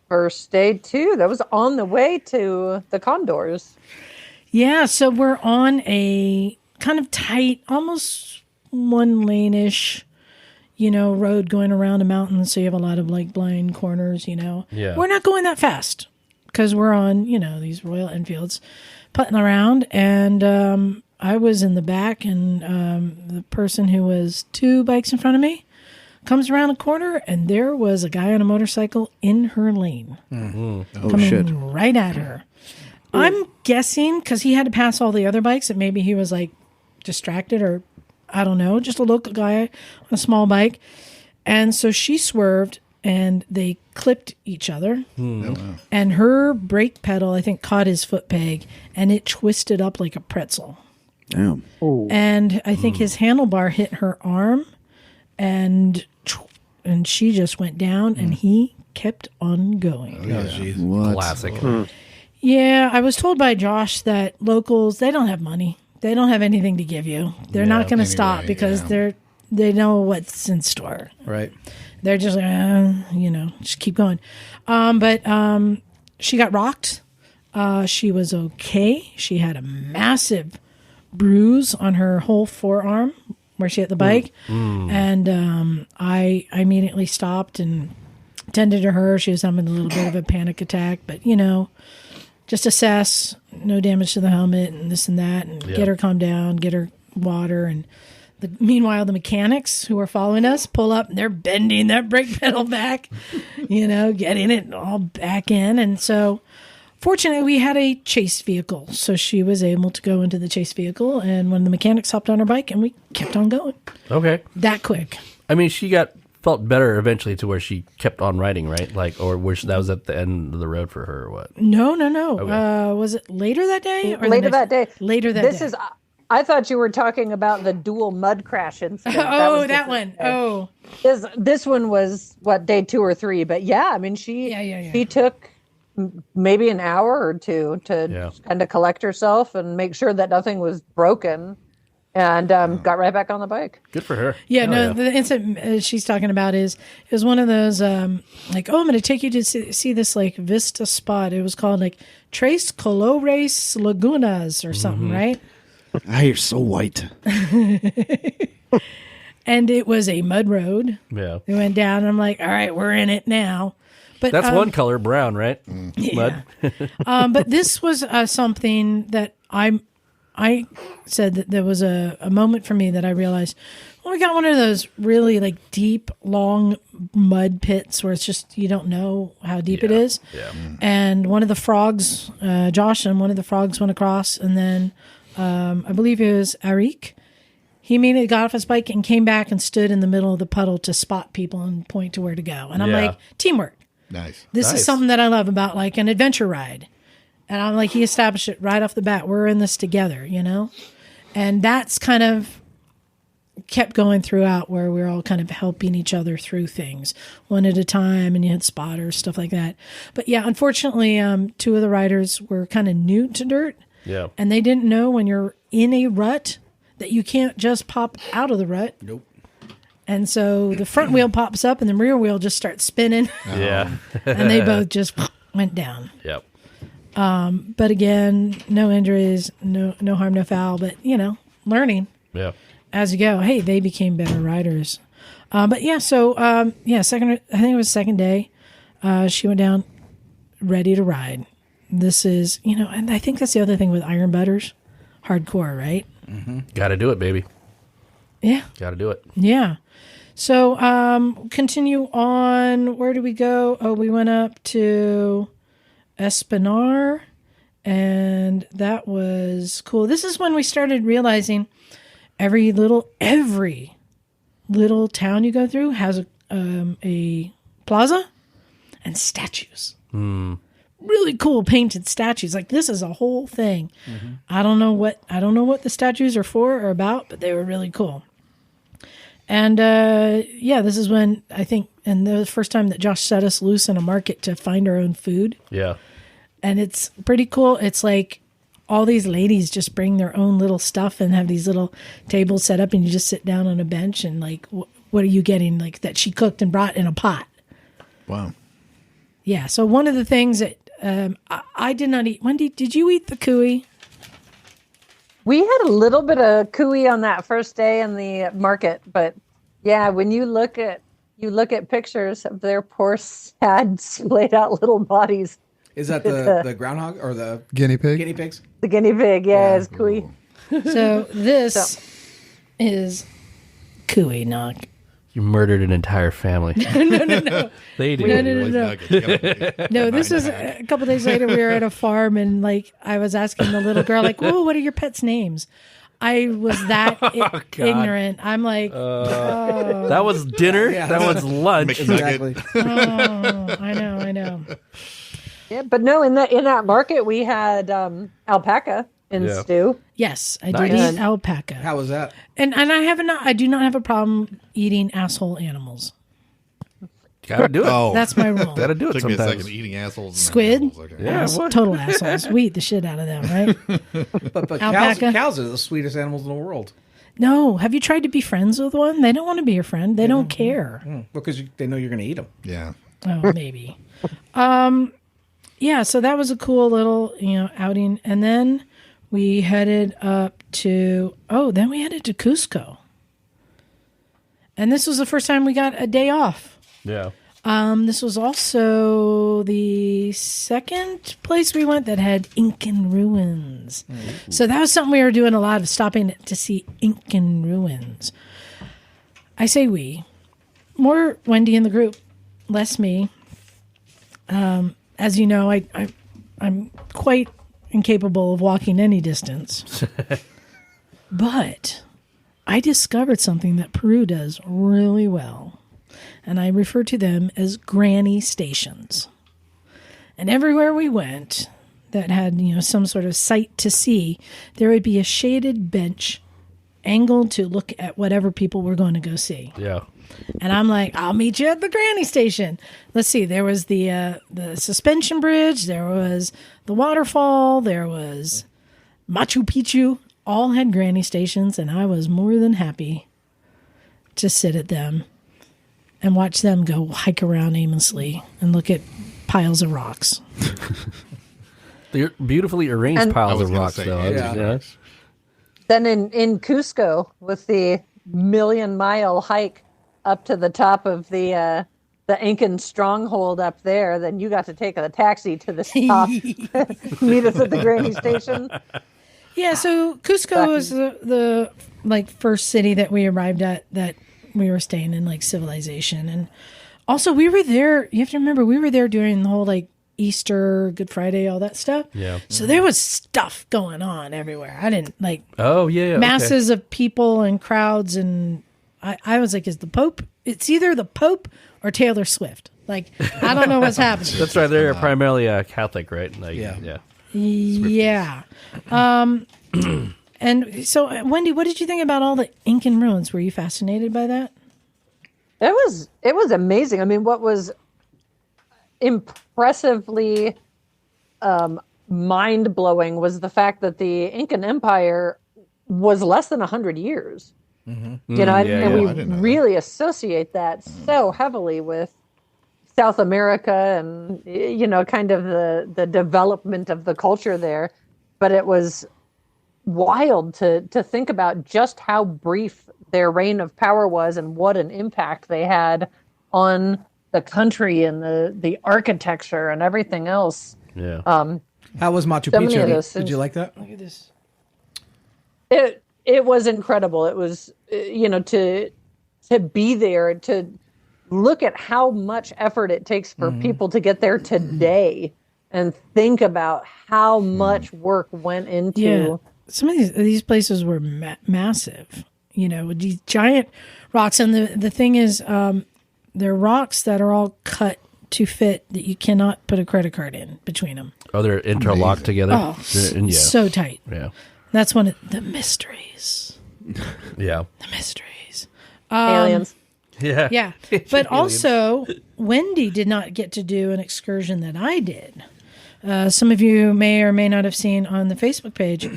first day too. That was on the way to the Condors. Yeah, so we're on a kind of tight, almost one lane-ish, road going around a mountain. So you have a lot of like blind corners, Yeah. We're not going that fast because we're on, these Royal Enfields putting around. And I was in the back, and the person who was 2 bikes in front of me comes around a corner, and there was a guy on a motorcycle in her lane. Oh, coming shit. right at her. I'm guessing because he had to pass all the other bikes that maybe he was like distracted, or I don't know, just a local guy on a small bike. And so she swerved and they clipped each other. And her brake pedal, I think, caught his foot peg and it twisted up like a pretzel. Damn. And I think his handlebar hit her arm and she just went down and he kept on going. What? Classic. Yeah, I was told by Josh that locals, they don't have money. They don't have anything to give you. They're not going to stop because they know what's in store. Right. They're just like, just keep going. But she got rocked. She was okay. She had a massive bruise on her whole forearm where she hit the bike. And I immediately stopped and tended to her. She was having a little bit of a panic attack, but just assess, no damage to the helmet and this and that, and get her calmed down, get her water. And meanwhile, the mechanics who are following us pull up and they're bending that brake pedal back, getting it all back in. And so fortunately, we had a chase vehicle. So she was able to go into the chase vehicle. And when the mechanics hopped on her bike, and we kept on going. Okay. That quick. I mean, she felt better eventually to where she kept on riding, right? Like, or that was at the end of the road for her or what? No. Okay. Was it later that day? Or Later that day. Later that This day. is. I thought you were talking about the dual mud crash incident. Oh, that one. Oh. This one was day 2 or 3. But yeah, I mean, she took maybe an hour or two to kind of collect herself and make sure that nothing was broken. And got right back on the bike. Good for her. Yeah, the incident she's talking about it was one of those I'm going to take you to see this like Vista spot. It was called like Tres Colores Lagunas or something, right? You're so white. And it was a mud road. Yeah. We went down, and I'm like, all right, we're in it now. But that's one color, brown, right? Mud. But this was something that I said that there was a moment for me that I realized, we got one of those really like deep, long mud pits where it's just, you don't know how deep it is. Yeah. And one of the frogs, Josh and one of the frogs went across, and then I believe it was Arik. He immediately got off his bike and came back and stood in the middle of the puddle to spot people and point to where to go. And I'm like, teamwork. Nice. This is something that I love about like an adventure ride. And I'm like, he established it right off the bat. We're in this together, And that's kind of kept going throughout, where we're all kind of helping each other through things one at a time, and you had spotters, stuff like that. But yeah, unfortunately, 2 of the riders were kind of new to dirt. Yeah. And they didn't know when you're in a rut that you can't just pop out of the rut. Nope. And so the front wheel pops up and the rear wheel just starts spinning. Yeah. And they both just went down. Yep. But again, no injuries, no harm, no foul, but learning as you go. Hey, they became better riders. But yeah, so I think it was second day. She went down ready to ride. This is, and I think that's the other thing with Iron Butters, hardcore, right? Mm-hmm. Got to do it, baby. Yeah. Got to do it. Yeah. So continue on. Where do we go? Oh, we went up to Espinar, and that was cool. This is when we started realizing every little town you go through has a plaza and statues. Really cool painted statues. Like, this is a whole thing. I don't know what the statues are for or about, but they were really cool. And this is when I think, and the first time that Josh set us loose in a market to find our own food. Yeah. And it's pretty cool. It's like all these ladies just bring their own little stuff and have these little tables set up, and you just sit down on a bench and like, what are you getting? Like that she cooked and brought in a pot. Wow. Yeah. So one of the things that I did not eat. Wendy, did you eat the cuy? We had a little bit of cuy on that first day in the market, but yeah, when you look at pictures of their poor, sad, splayed out little bodies. Is that the groundhog or the guinea pig? Guinea pigs? The guinea pig, yeah, is cuy. So this is cuy knock. You murdered an entire family. No. They do. No. No, this was a couple days later. We were at a farm, and like I was asking the little girl, like, "Whoa, what are your pets' names?" I was that ignorant. I'm like, that was dinner. Yeah. That was lunch. Exactly. I know. Yeah, but no, in that market we had alpaca in stew. Yes, I did eat alpaca. How was that? And I do not have a problem eating asshole animals. Gotta do it. Oh, That's my rule. Gotta do it took me a sometimes. second. Eating assholes. And Squid? animals, okay. Yeah, what? Total assholes. We eat the shit out of them, right? But Alpaca? cows are the sweetest animals in the world. No. Have you tried to be friends with one? They don't want to be your friend. They don't care. Because they know you're going to eat them. Yeah. Oh, maybe. Yeah, so that was a cool little, outing. And then we headed up to Cusco. And this was the first time we got a day off. Yeah. This was also the second place we went that had Incan ruins. Mm-hmm. So that was something we were doing a lot of, stopping to see Incan ruins. I say we. More Wendy in the group, less me. As you know, I'm quite incapable of walking any distance. But I discovered something that Peru does really well. And I refer to them as granny stations. And everywhere we went that had, some sort of sight to see, there would be a shaded bench angled to look at whatever people were going to go see. Yeah. And I'm like, I'll meet you at the granny station. Let's see. There was the suspension bridge. There was the waterfall. There was Machu Picchu. All had granny stations, and I was more than happy to sit at them and watch them go hike around aimlessly and look at piles of rocks. They're beautifully arranged piles of gonna rocks, say, though. yeah. Then in Cusco, with the 1,000,000-mile hike up to the top of the Incan stronghold up there, then you got to take a taxi to the top, meet us at the granny station. Yeah, so Cusco was the first city that we arrived at that we were staying in, like, civilization. And also we were there, you have to remember, we were there during the whole, like, Easter, Good Friday, all that stuff. Yeah. So there was stuff going on everywhere. I didn't, like, yeah. masses of people and crowds, and I was like, is the Pope, it's either the Pope or Taylor Swift. Like, I don't know what's happening. That's right. They're primarily Catholic, right? Like, yeah. Yeah. And so, Wendy, what did you think about all the Incan ruins? Were you fascinated by that? It was amazing. I mean, what was impressively mind-blowing was the fact that the Incan Empire was less than 100 years. Mm-hmm. And we really associate that so heavily with South America and, kind of the development of the culture there. But it was wild to think about just how brief their reign of power was and what an impact they had on the country and the architecture and everything else. Yeah. How was Machu so many of Picchu? those Did things- you like that? Look at this. It was incredible. It was, to be there, to look at how much effort it takes for people to get there today and think about how much work went into. Yeah. Some of these places were massive, with these giant rocks. And the thing is, they're rocks that are all cut to fit that you cannot put a credit card in between them. Oh, they're interlocked together? Oh, so tight. Yeah. That's one of the mysteries. Yeah. The mysteries. Aliens. Yeah. Yeah. But also, Wendy did not get to do an excursion that I did. Some of you may or may not have seen on the Facebook page.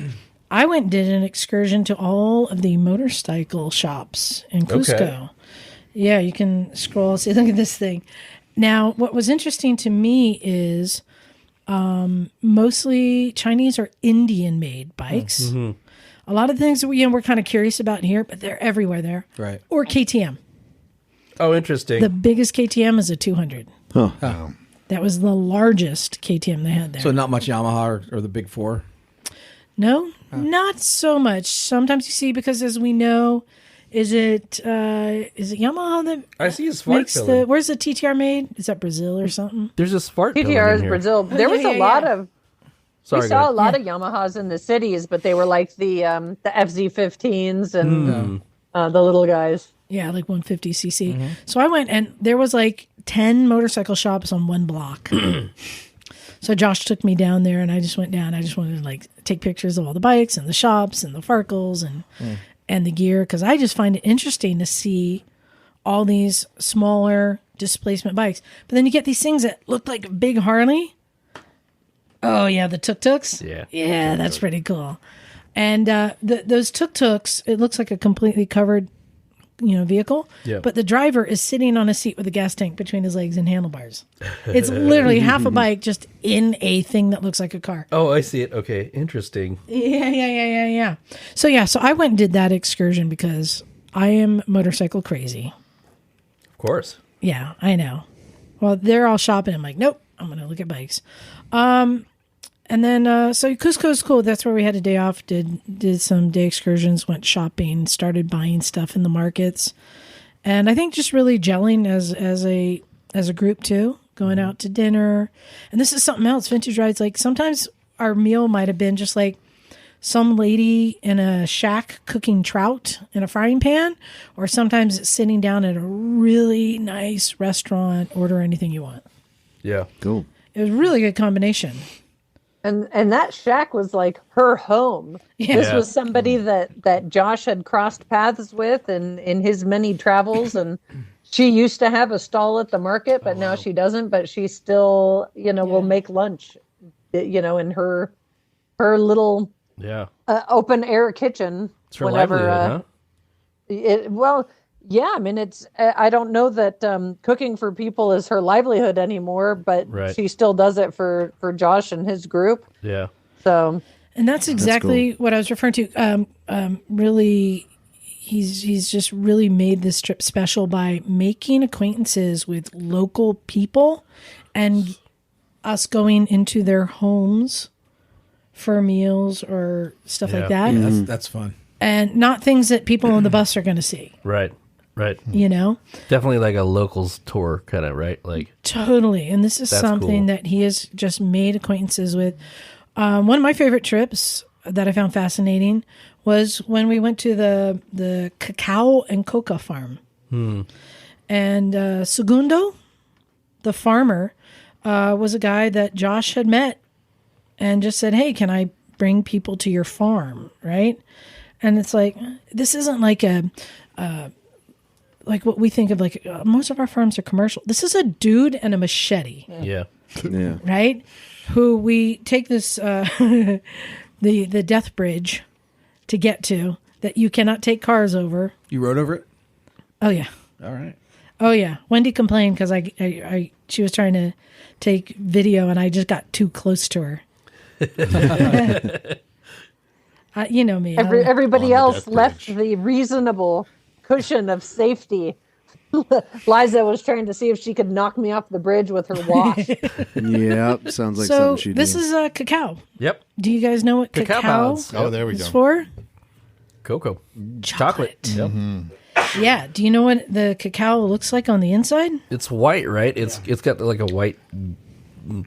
I went and did an excursion to all of the motorcycle shops in Cusco. Okay. Yeah, you can scroll. See, look at this thing. Now, what was interesting to me is mostly Chinese or Indian-made bikes. Mm-hmm. A lot of things that we're kind of curious about here, but they're everywhere there. Right. Or KTM. Oh, interesting. The biggest KTM is a 200. Huh. That was the largest KTM they had there. So not much Yamaha or the big four? No, not so much. Sometimes you see, because as we know, is it Yamaha that I see a smart makes pillar. where's the TTR made? Is that Brazil or something? There's a smart pillar PTR in is here. Brazil. There was a lot of. Sorry, we saw go a lot of Yamahas in the cities, but they were like the FZ15s and the little guys. Yeah, like 150cc. So I went, and there was like 10 motorcycle shops on one block. So Josh took me down there, and I just went down. I just wanted to like take pictures of all the bikes and the shops and the Farkles and the gear, because I just find it interesting to see all these smaller displacement bikes. But then you get these things that look like a big Harley. Oh yeah, the tuk-tuks. Yeah, that's pretty cool. And those tuk-tuks, it looks like a completely covered, vehicle. Yeah. But the driver is sitting on a seat with a gas tank between his legs and handlebars. It's literally half a bike just in a thing that looks like a car. Oh, I see it. Okay, interesting. Yeah. So I went and did that excursion because I am motorcycle crazy. Of course. Yeah, I know. Well, they're all shopping. I'm like, nope, I'm going to look at bikes. And then, so Cusco's cool. That's where we had a day off, did some day excursions, went shopping, started buying stuff in the markets. And I think just really gelling as a group too, going out to dinner. And this is something else, vintage rides. Like sometimes our meal might have been just like some lady in a shack cooking trout in a frying pan, or sometimes it's sitting down at a really nice restaurant, order anything you want. Yeah. Cool. It was a really good combination. And that shack was like her home. Yeah. This was somebody that Josh had crossed paths with in his many travels, and she used to have a stall at the market, but now she doesn't. But she still, will make lunch, in her little open air kitchen. It's her livelihood, huh? Yeah, I mean, it's. I don't know that cooking for people is her livelihood anymore, but she still does it for Josh and his group. Yeah. So, and that's exactly what I was referring to. Really, he's just really made this trip special by making acquaintances with local people, and us going into their homes for meals or stuff like that. Yeah, that's fun. And not things that people on the bus are going to see. Right. Definitely like a locals tour kind of, right? Like totally. And this is something that he has just made acquaintances with. One of my favorite trips that I found fascinating was when we went to the cacao and coca farm. And Segundo, the farmer, was a guy that Josh had met and just said, hey, can I bring people to your farm? Right. And it's like, this isn't like like what we think of, like most of our farms are commercial. This is a dude and a machete. Yeah. Right? Who we take this, the death bridge to get to that you cannot take cars over. You rode over it? Oh, yeah. All right. Oh, yeah. Wendy complained because she was trying to take video and I just got too close to her. You know me. Everybody else left the reasonable cushion of safety. Liza was trying to see if she could knock me off the bridge with her wash. Yep, sounds like so something she'd this do. is cacao. Yep. Do you guys know what Cacao cacao pods. Oh, there we is go. for? Cocoa. Chocolate. Yep. Yeah. Do you know what the cacao looks like on the inside? It's white, right? It's got like a white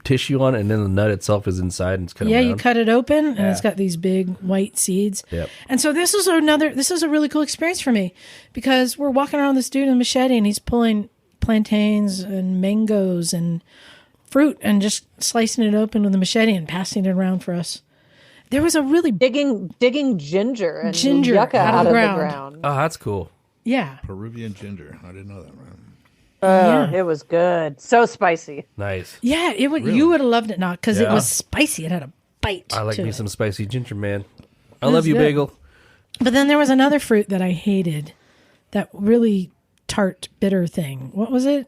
tissue on it, and then the nut itself is inside, and it's kind of you cut it open, and it's got these big white seeds. Yep. And so this is a really cool experience for me because we're walking around this dude in a machete, and he's pulling plantains and mangoes and fruit and just slicing it open with a machete and passing it around for us. There was a really digging ginger and Ginger yucca out of out the of the ground. ground. Oh, that's cool. Yeah. Peruvian ginger. I didn't know that, man. It was good. So spicy. Nice. Yeah, it would. You would have loved it, not because it Yeah. was spicy. It had a bite. I like to me it. some spicy ginger, man. I It love was you, good. Bagel. But then there was another fruit that I hated, that really tart, bitter thing. What was it?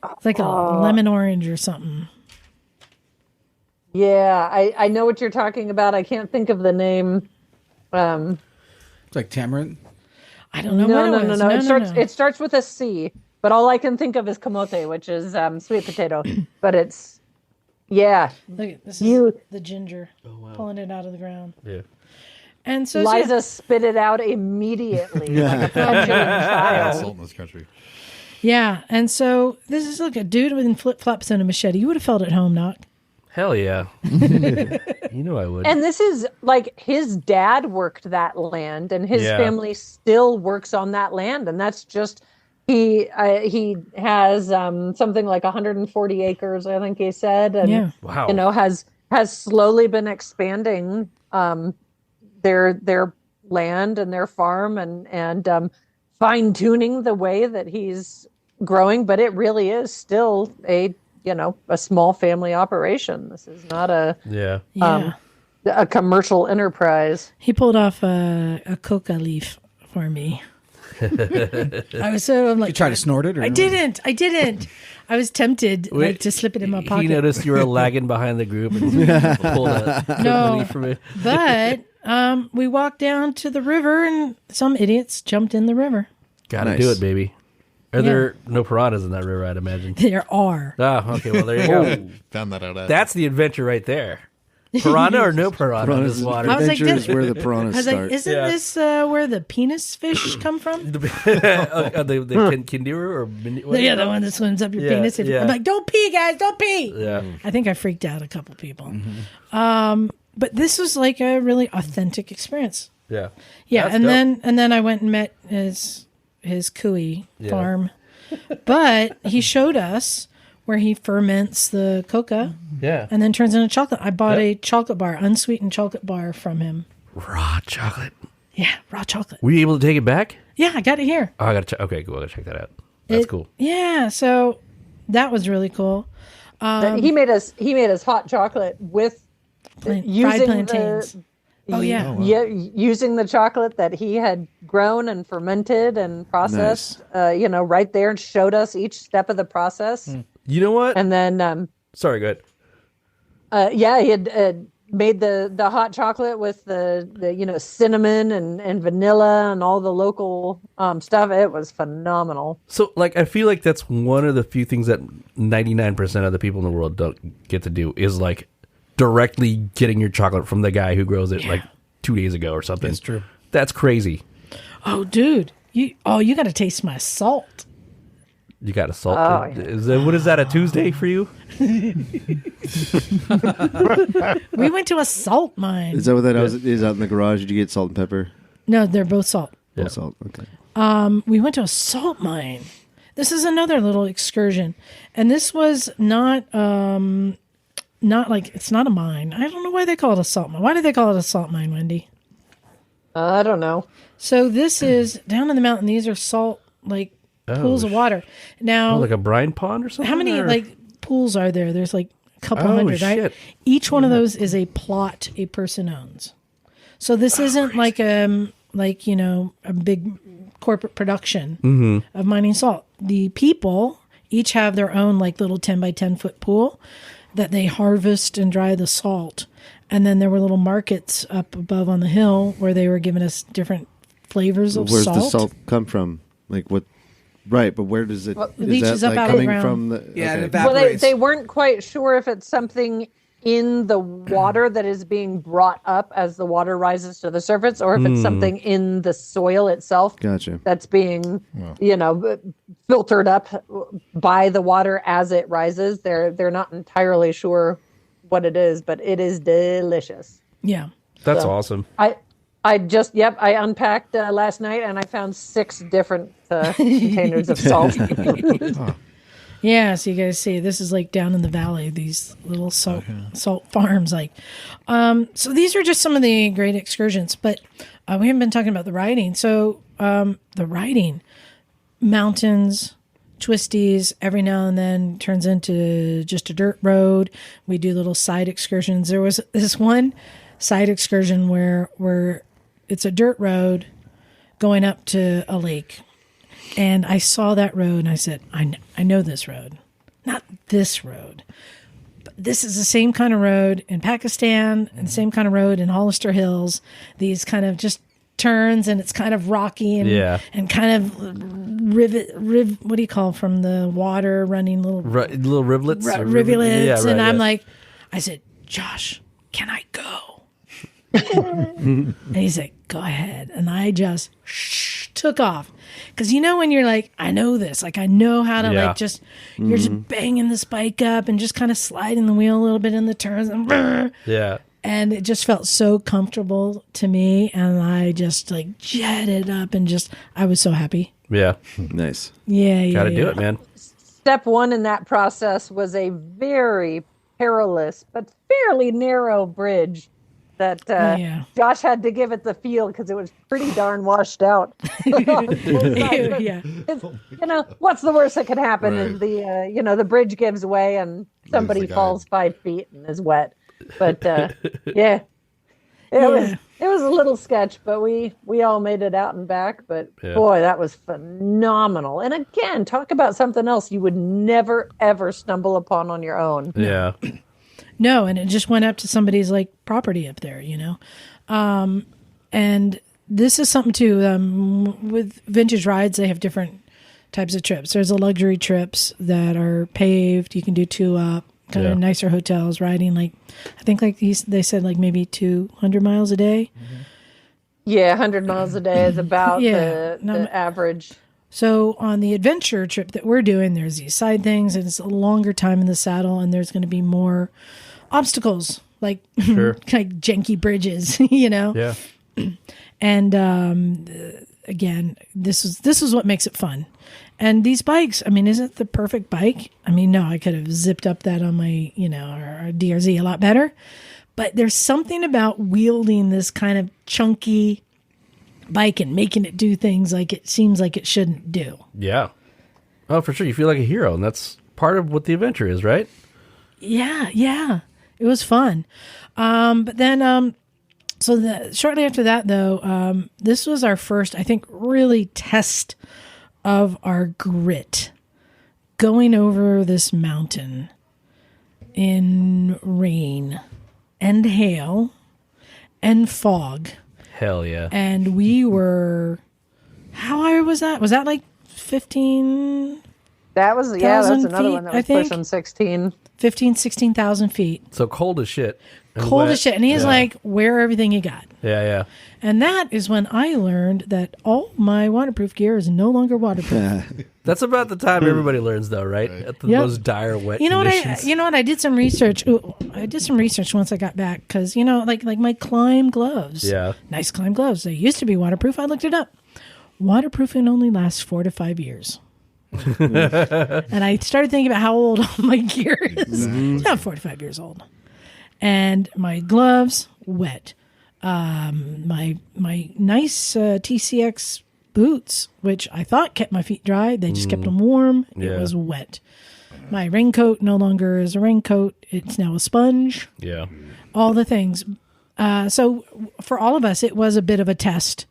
It's like a lemon orange or something. Yeah, I know what you're talking about. I can't think of the name. It's like tamarind. I don't know No, what it no, was. no, no. No. It starts with a C, but all I can think of is camote, which is sweet potato. But it's Look at this. Is You- the ginger pulling it out of the ground. Yeah. And so Liza spit it out immediately like a petulant child. Salt in this country. yeah. And so this is like a dude with flip flops and a machete. You would have felt at home, Knock. Hell yeah. You know I would. And this is like his dad worked that land, and his Yeah. family still works on that land, and that's just he has something like 140 acres, I think he said, and Yeah. Wow. you know has slowly been expanding their land and their farm and fine tuning the way that he's growing, but it really is still a small family operation. This is not a Yeah. a commercial enterprise. He pulled off a coca leaf for me. I was so like, You try to snort it? Or I didn't. I was tempted to slip it in my pocket. He noticed you were lagging behind the group and pulled a No. leaf from it. But we walked down to the river, and some idiots jumped in the river. Gotta Nice. do it, baby. Are there no piranhas in that river, I'd imagine? There are. Oh, okay. Well, there you go. Found that out. That's the adventure right there. Piranha or no piranha in this water? I was like, Adventure is this- where the I piranhas was start. like, isn't Yeah. this where the penis fish come from? the Kinduru or Yeah, the one that swims up your Yeah, penis. yeah. I'm like, don't pee, guys, don't pee. Yeah. I think I freaked out a couple people. But this was like a really authentic experience. Yeah. Yeah, That's and dope. then I went and met his Cooey farm. But he showed us where he ferments the coca Yeah. and then turns into chocolate. I bought Yep. a chocolate bar, unsweetened chocolate bar from him. Raw chocolate. Yeah, raw chocolate. Were you able to take it back? Yeah, I got it here. Oh, I gotta check. Okay, cool. I gotta check that out. That's cool. Yeah, so that was really cool. He made us hot chocolate with Fried using plantains. Oh, yeah. using the chocolate that he had grown and fermented and processed, right there, and showed us each step of the process. You know what? And then, Sorry, go ahead. he had made the hot chocolate with the cinnamon and vanilla and all the local stuff. It was phenomenal. So, like, I feel like that's one of the few things that 99% of the people in the world don't get to do is, like, directly getting your chocolate from the guy who grows it, like, 2 days ago or something. That's true. That's crazy. Oh, dude. You got to taste my salt. You got a salt. Oh, yeah. What is that, a Tuesday for you? We went to a salt mine. Is that what that is out in the garage? Did you get salt and pepper? No, they're both salt. Yeah. Oh, salt. Okay. We went to a salt mine. This is another little excursion. And this was not like, it's not a mine. I don't know why they call it a salt mine. Why do they call it a salt mine, Wendy? I don't know. So this is down in the mountain. These are salt, like, pools of water. Now, Oh, like a brine pond or something? how many, or? like, pools are there? There's, like, a couple Oh, hundred, right? shit. Each one of those is a plot a person owns. So this isn't like a big corporate production of mining salt. The people each have their own, like, little 10 by 10 foot pool that they harvest and dry the salt. And then there were little markets up above on the hill where they were giving us different flavors of Where's salt. the salt come from? Like what? Right, but where does it? it leaches up out of the coming ground. from the? Yeah, okay. it Well, evaporates. they weren't quite sure if it's something in the water that is being brought up as the water rises to the surface, or if it's something in the soil itself Gotcha. that's being, filtered up by the water as it rises. They're not entirely sure what it is, but it is delicious. Yeah. That's So- awesome. I unpacked last night and I found 6 different containers of salt. Yeah, so you guys see, this is like down in the valley, these little salt farms. Like, so these are just some of the great excursions, but we haven't been talking about the riding. So the riding, mountains, twisties, every now and then turns into just a dirt road. We do little side excursions. There was this one side excursion where it's a dirt road going up to a lake. And I saw that road and I said, I know this road. Not this road. But this is the same kind of road in Pakistan and the same kind of road in Hollister Hills. These kind of just turns and it's kind of rocky and kind of what do you call from the water running little rivulets? Rivulets. Yeah, right, and I'm like, I said, Josh, can I go? And he's like, go ahead. And I just took off. Because when you're like, I know this. Like, I know how to you're just banging this bike up and just kind of sliding the wheel a little bit in the turns. And And it just felt so comfortable to me. And I just like jetted up and I was so happy. Yeah. Nice. Yeah. Gotta do it, man. Step one in that process was a very perilous but fairly narrow bridge that Josh had to give it the feel because it was pretty darn washed out. Yeah. What's the worst that could happen Right. is the bridge gives way and somebody falls 5 feet and is wet. But it was a little sketch, but we all made it out and back. But boy, that was phenomenal. And again, talk about something else you would never ever stumble upon on your own. Yeah. No, and it just went up to somebody's like property up there, and this is something too. With vintage rides, they have different types of trips. There's the luxury trips that are paved. You can do 2 up, kind of nicer hotels, riding like I think like they said like maybe 200 miles a day. Mm-hmm. Yeah, 100 miles a day is about the average. So on the adventure trip that we're doing, there's these side things, and it's a longer time in the saddle, and there's going to be more obstacles, like like janky bridges, Yeah. And again, this is what makes it fun. And these bikes, I mean, is it the perfect bike? I mean, no, I could have zipped up that on my, our DRZ a lot better. But there's something about wielding this kind of chunky bike and making it do things like it seems like it shouldn't do. Yeah. Oh, for sure. You feel like a hero, and that's part of what the adventure is, right? Yeah. It was fun. But then, shortly after that, though, this was our first, I think, really test of our grit. Going over this mountain in rain and hail and fog. Hell yeah. And we were, how high was that? Was that like 15? That was, that's another one that was pushing 16,000 feet. So cold as shit. Cold as shit. And he's like, wear everything you got. Yeah. And that is when I learned that all my waterproof gear is no longer waterproof. That's about the time everybody learns, though, right? At the most dire wet conditions. I did some research. I did some research once I got back because, like my Climb gloves. Yeah. Nice Climb gloves. They used to be waterproof. I looked it up. Waterproofing only lasts 4 to 5 years. And I started thinking about how old all my gear is. It's not 4 to 5 years old. And my gloves, wet. My nice TCX boots, which I thought kept my feet dry, they just kept them warm. Yeah. It was wet. My raincoat no longer is a raincoat. It's now a sponge. Yeah. All the things. So for all of us, it was a bit of a test.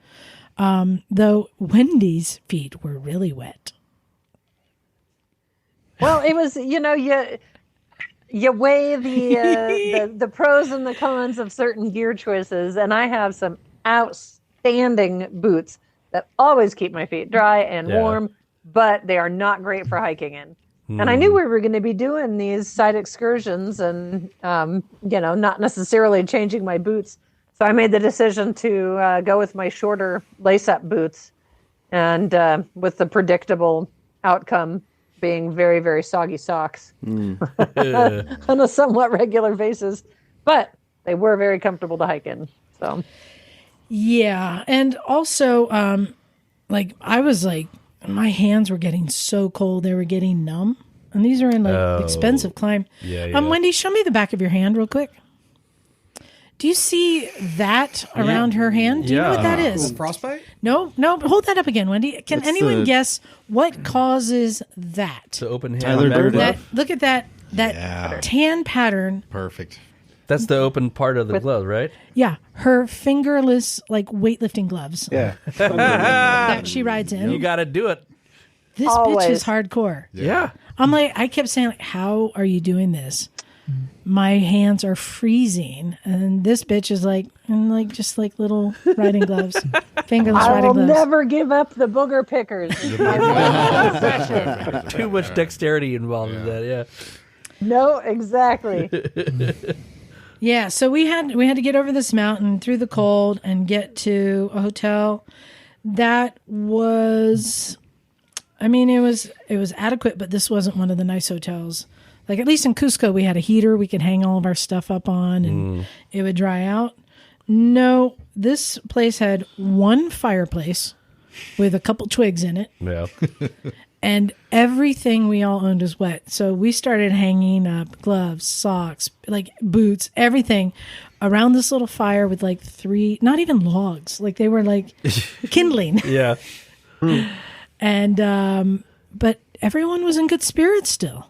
Though Wendy's feet were really wet. Well, it was, you weigh the pros and the cons of certain gear choices, and I have some outstanding boots that always keep my feet dry and warm, but they are not great for hiking in. And I knew we were going to be doing these side excursions and, not necessarily changing my boots. So I made the decision to go with my shorter lace-up boots, and with the predictable outcome being very, very soggy socks on a somewhat regular basis. But they were very comfortable to hike in. So, yeah. And also, I was like, my hands were getting so cold, they were getting numb. And these are in expensive climb. Yeah. Wendy, show me the back of your hand real quick. Do you see that around her hand? Do you know what that is? Frostbite? No. Hold that up again, Wendy. Can It's anyone the- guess what causes that? The open hand. Tyler metal Durden. glove? Look at that Yeah. tan pattern. Perfect. That's the open part of the glove, right? Yeah, her fingerless like weightlifting gloves Yeah. that she rides in. You got to do it. This Always. bitch is hardcore. Yeah. I'm like, I kept saying, like, how are you doing this? My hands are freezing, and this bitch is like, just like little riding gloves, fingerless I riding will gloves. never give up the booger pickers. It's my one obsession. Too much dexterity involved in that, yeah. No, exactly. Yeah, so we had to get over this mountain through the cold and get to a hotel that was, I mean, it was adequate, but this wasn't one of the nice hotels. Like, at least in Cusco, we had a heater we could hang all of our stuff up on, and it would dry out. No, this place had one fireplace with a couple twigs in it, Yeah. and everything we all owned was wet. So we started hanging up gloves, socks, like boots, everything around this little fire with like 3, not even logs, like they were like kindling. Yeah. And but everyone was in good spirits still.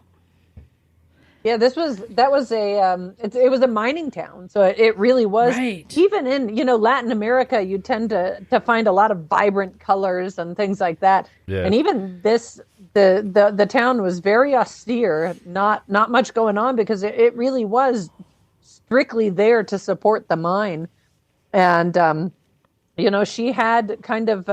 Yeah, it was a mining town, so it really was. Right. Even in Latin America, you tend to find a lot of vibrant colors and things like that. Yeah. And even the town was very austere, not much going on because it really was strictly there to support the mine. And she had kind of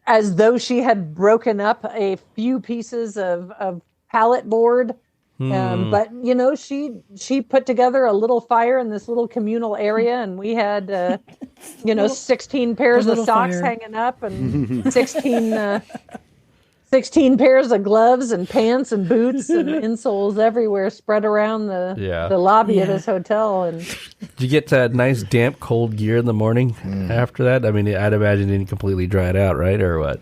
as though she had broken up a few pieces of pallet board. But she put together a little fire in this little communal area, and we had 16 pairs of little socks fire. hanging up, and 16 pairs of gloves and pants and boots and insoles everywhere spread around the lobby of Yeah. this hotel. And Did you get nice, damp, cold gear in the morning after that? I mean, I'd imagine it didn't completely dry it out, right? Or what?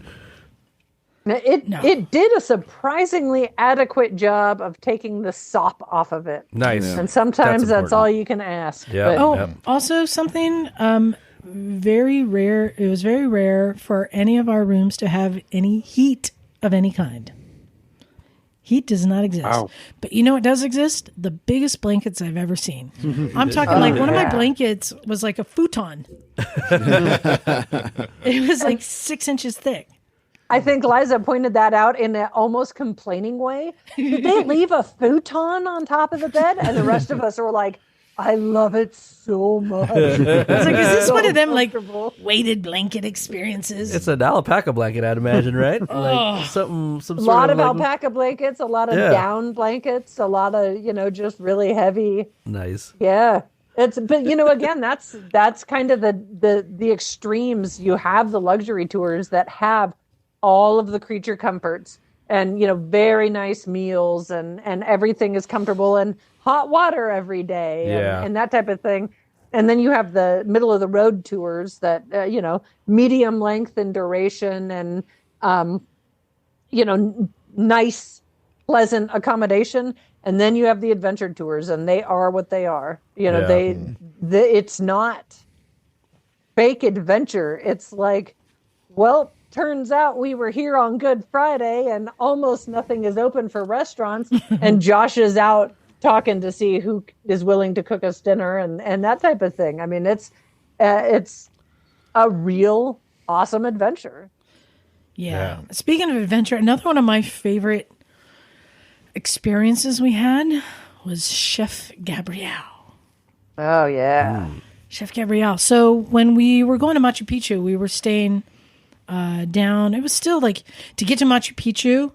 it did a surprisingly adequate job of taking the sop off of it. Nice. And sometimes that's important. all you can ask. Yeah. But- Oh, Yep. also something very rare. It was very rare for any of our rooms to have any heat of any kind. Heat does not exist. Wow. But you know what does exist? The biggest blankets I've ever seen. I'm talking like one of my blankets was like a futon. It was like 6 inches thick. I think Liza pointed that out in an almost complaining way. Did they leave a futon on top of the bed? And the rest of us were like, I love it so much. I was like, is this So one of them like comfortable. weighted blanket experiences? It's an alpaca blanket, I'd imagine, right? Like some A sort lot of like- alpaca blankets, a lot of Yeah. down blankets, a lot of, just really heavy. Nice. Yeah. But again, that's kind of the extremes. You have the luxury tours that have all of the creature comforts and, very nice meals and everything is comfortable and hot water every day Yeah. and that type of thing. And then you have the middle of the road tours that, medium length in duration and, nice, pleasant accommodation. And then you have the adventure tours and they are what they are. Yeah. It's not fake adventure. It's like, well, turns out we were here on Good Friday and almost nothing is open for restaurants. And Josh is out talking to see who is willing to cook us dinner and that type of thing. I mean, it's a real awesome adventure. Yeah. Speaking of adventure, another one of my favorite experiences we had was Chef Gabrielle. Oh, yeah. Chef Gabrielle. So when we were going to Machu Picchu, we were staying down. It was still like to get to Machu Picchu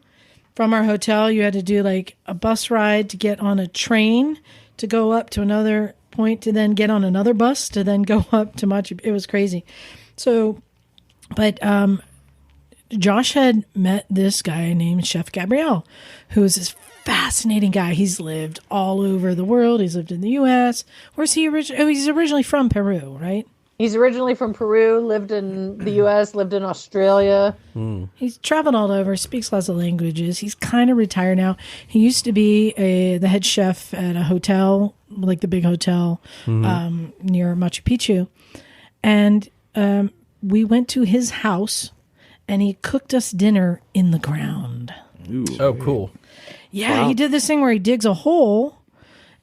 from our hotel, you had to do like a bus ride to get on a train to go up to another point to then get on another bus to then go up to Machu. It was crazy. So, but Josh had met this guy named Chef Gabrielle, who is this fascinating guy. He's lived all over the world. He's lived in the U.S. Where's he originally? Oh, he's originally from Peru, right? He's originally from Peru, lived in the U.S., lived in Australia. He's traveled all over, speaks lots of languages. He's kind of retired now. He used to be the head chef at a hotel, like the big hotel near Machu Picchu. And we went to his house, and he cooked us dinner in the ground. Ooh. Oh, cool. Yeah, He did this thing where he digs a hole,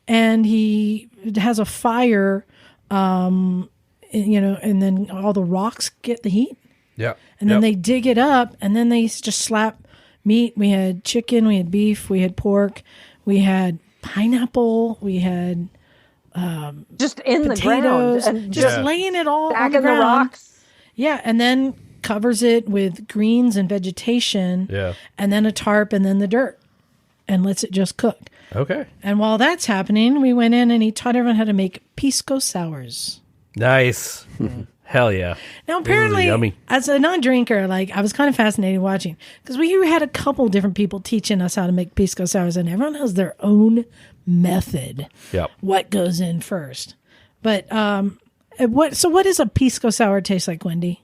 and he has a fire, and then all the rocks get the heat. Yeah. And then they dig it up, and then they just slap meat. We had chicken, we had beef, we had pork, we had pineapple, we had just in potatoes, the ground, and just laying it all back on the in ground. the rocks. Yeah, and then covers it with greens and vegetation. Yeah. And then a tarp, and then the dirt, and lets it just cook. Okay. And while that's happening, we went in and he taught everyone how to make pisco sours. Nice. Hell yeah. Now, apparently, as a non-drinker, I was kind of fascinated watching, because we had a couple different people teaching us how to make pisco sours, and everyone has their own method. Yep. What goes in first? But what does a pisco sour taste like, Wendy?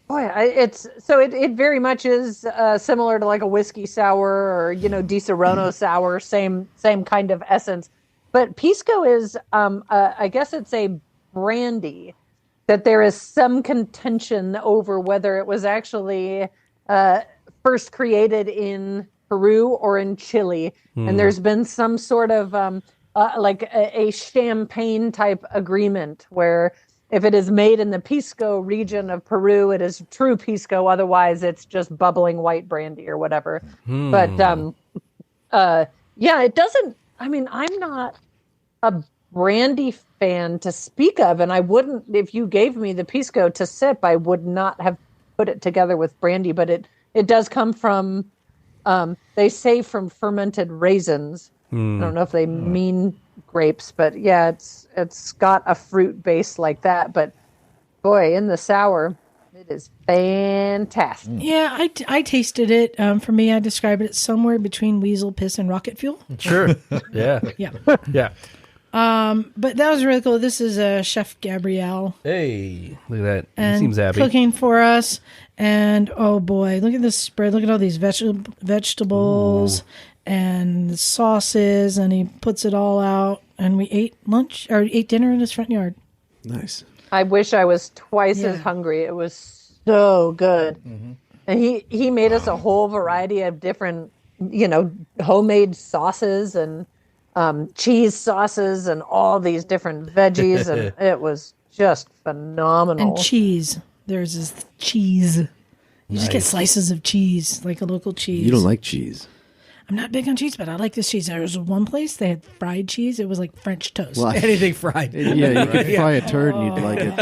It very much is similar to like a whiskey sour or Di Serono sour, same kind of essence. But pisco is, I guess it's a brandy that there is some contention over whether it was actually first created in Peru or in Chile. And there's been some sort of like a champagne type agreement where if it is made in the Pisco region of Peru, it is true Pisco. Otherwise, it's just bubbling white brandy or whatever. But it doesn't. I mean, I'm not a brandy fan to speak of, and I wouldn't, if you gave me the Pisco to sip, I would not have put it together with brandy. But it does come from, they say, from fermented raisins. I don't know if they mean grapes, but yeah, it's got a fruit base like that. But boy, in the sour, it is fantastic. Yeah, I tasted it. For me, I describe it somewhere between weasel piss and rocket fuel. Sure. Yeah. Yeah. Yeah. But that was really cool. This is Chef Gabrielle. Hey, look at that. And he seems happy. Cooking for us. And oh boy, look at this spread. Look at all these vegetables. Ooh. And sauces, and he puts it all out, and we ate dinner in his front yard. Nice. I wish I was twice as hungry. It was so good. And he made us a whole variety of different, homemade sauces and cheese sauces and all these different veggies, and it was just phenomenal. And cheese. There's this cheese. You just get slices of cheese, like a local cheese. You don't like cheese. I'm not big on cheese, but I like this cheese. There was one place, they had fried cheese. It was like French toast. Well, anything fried. Yeah, you could fry a turd and you'd like it.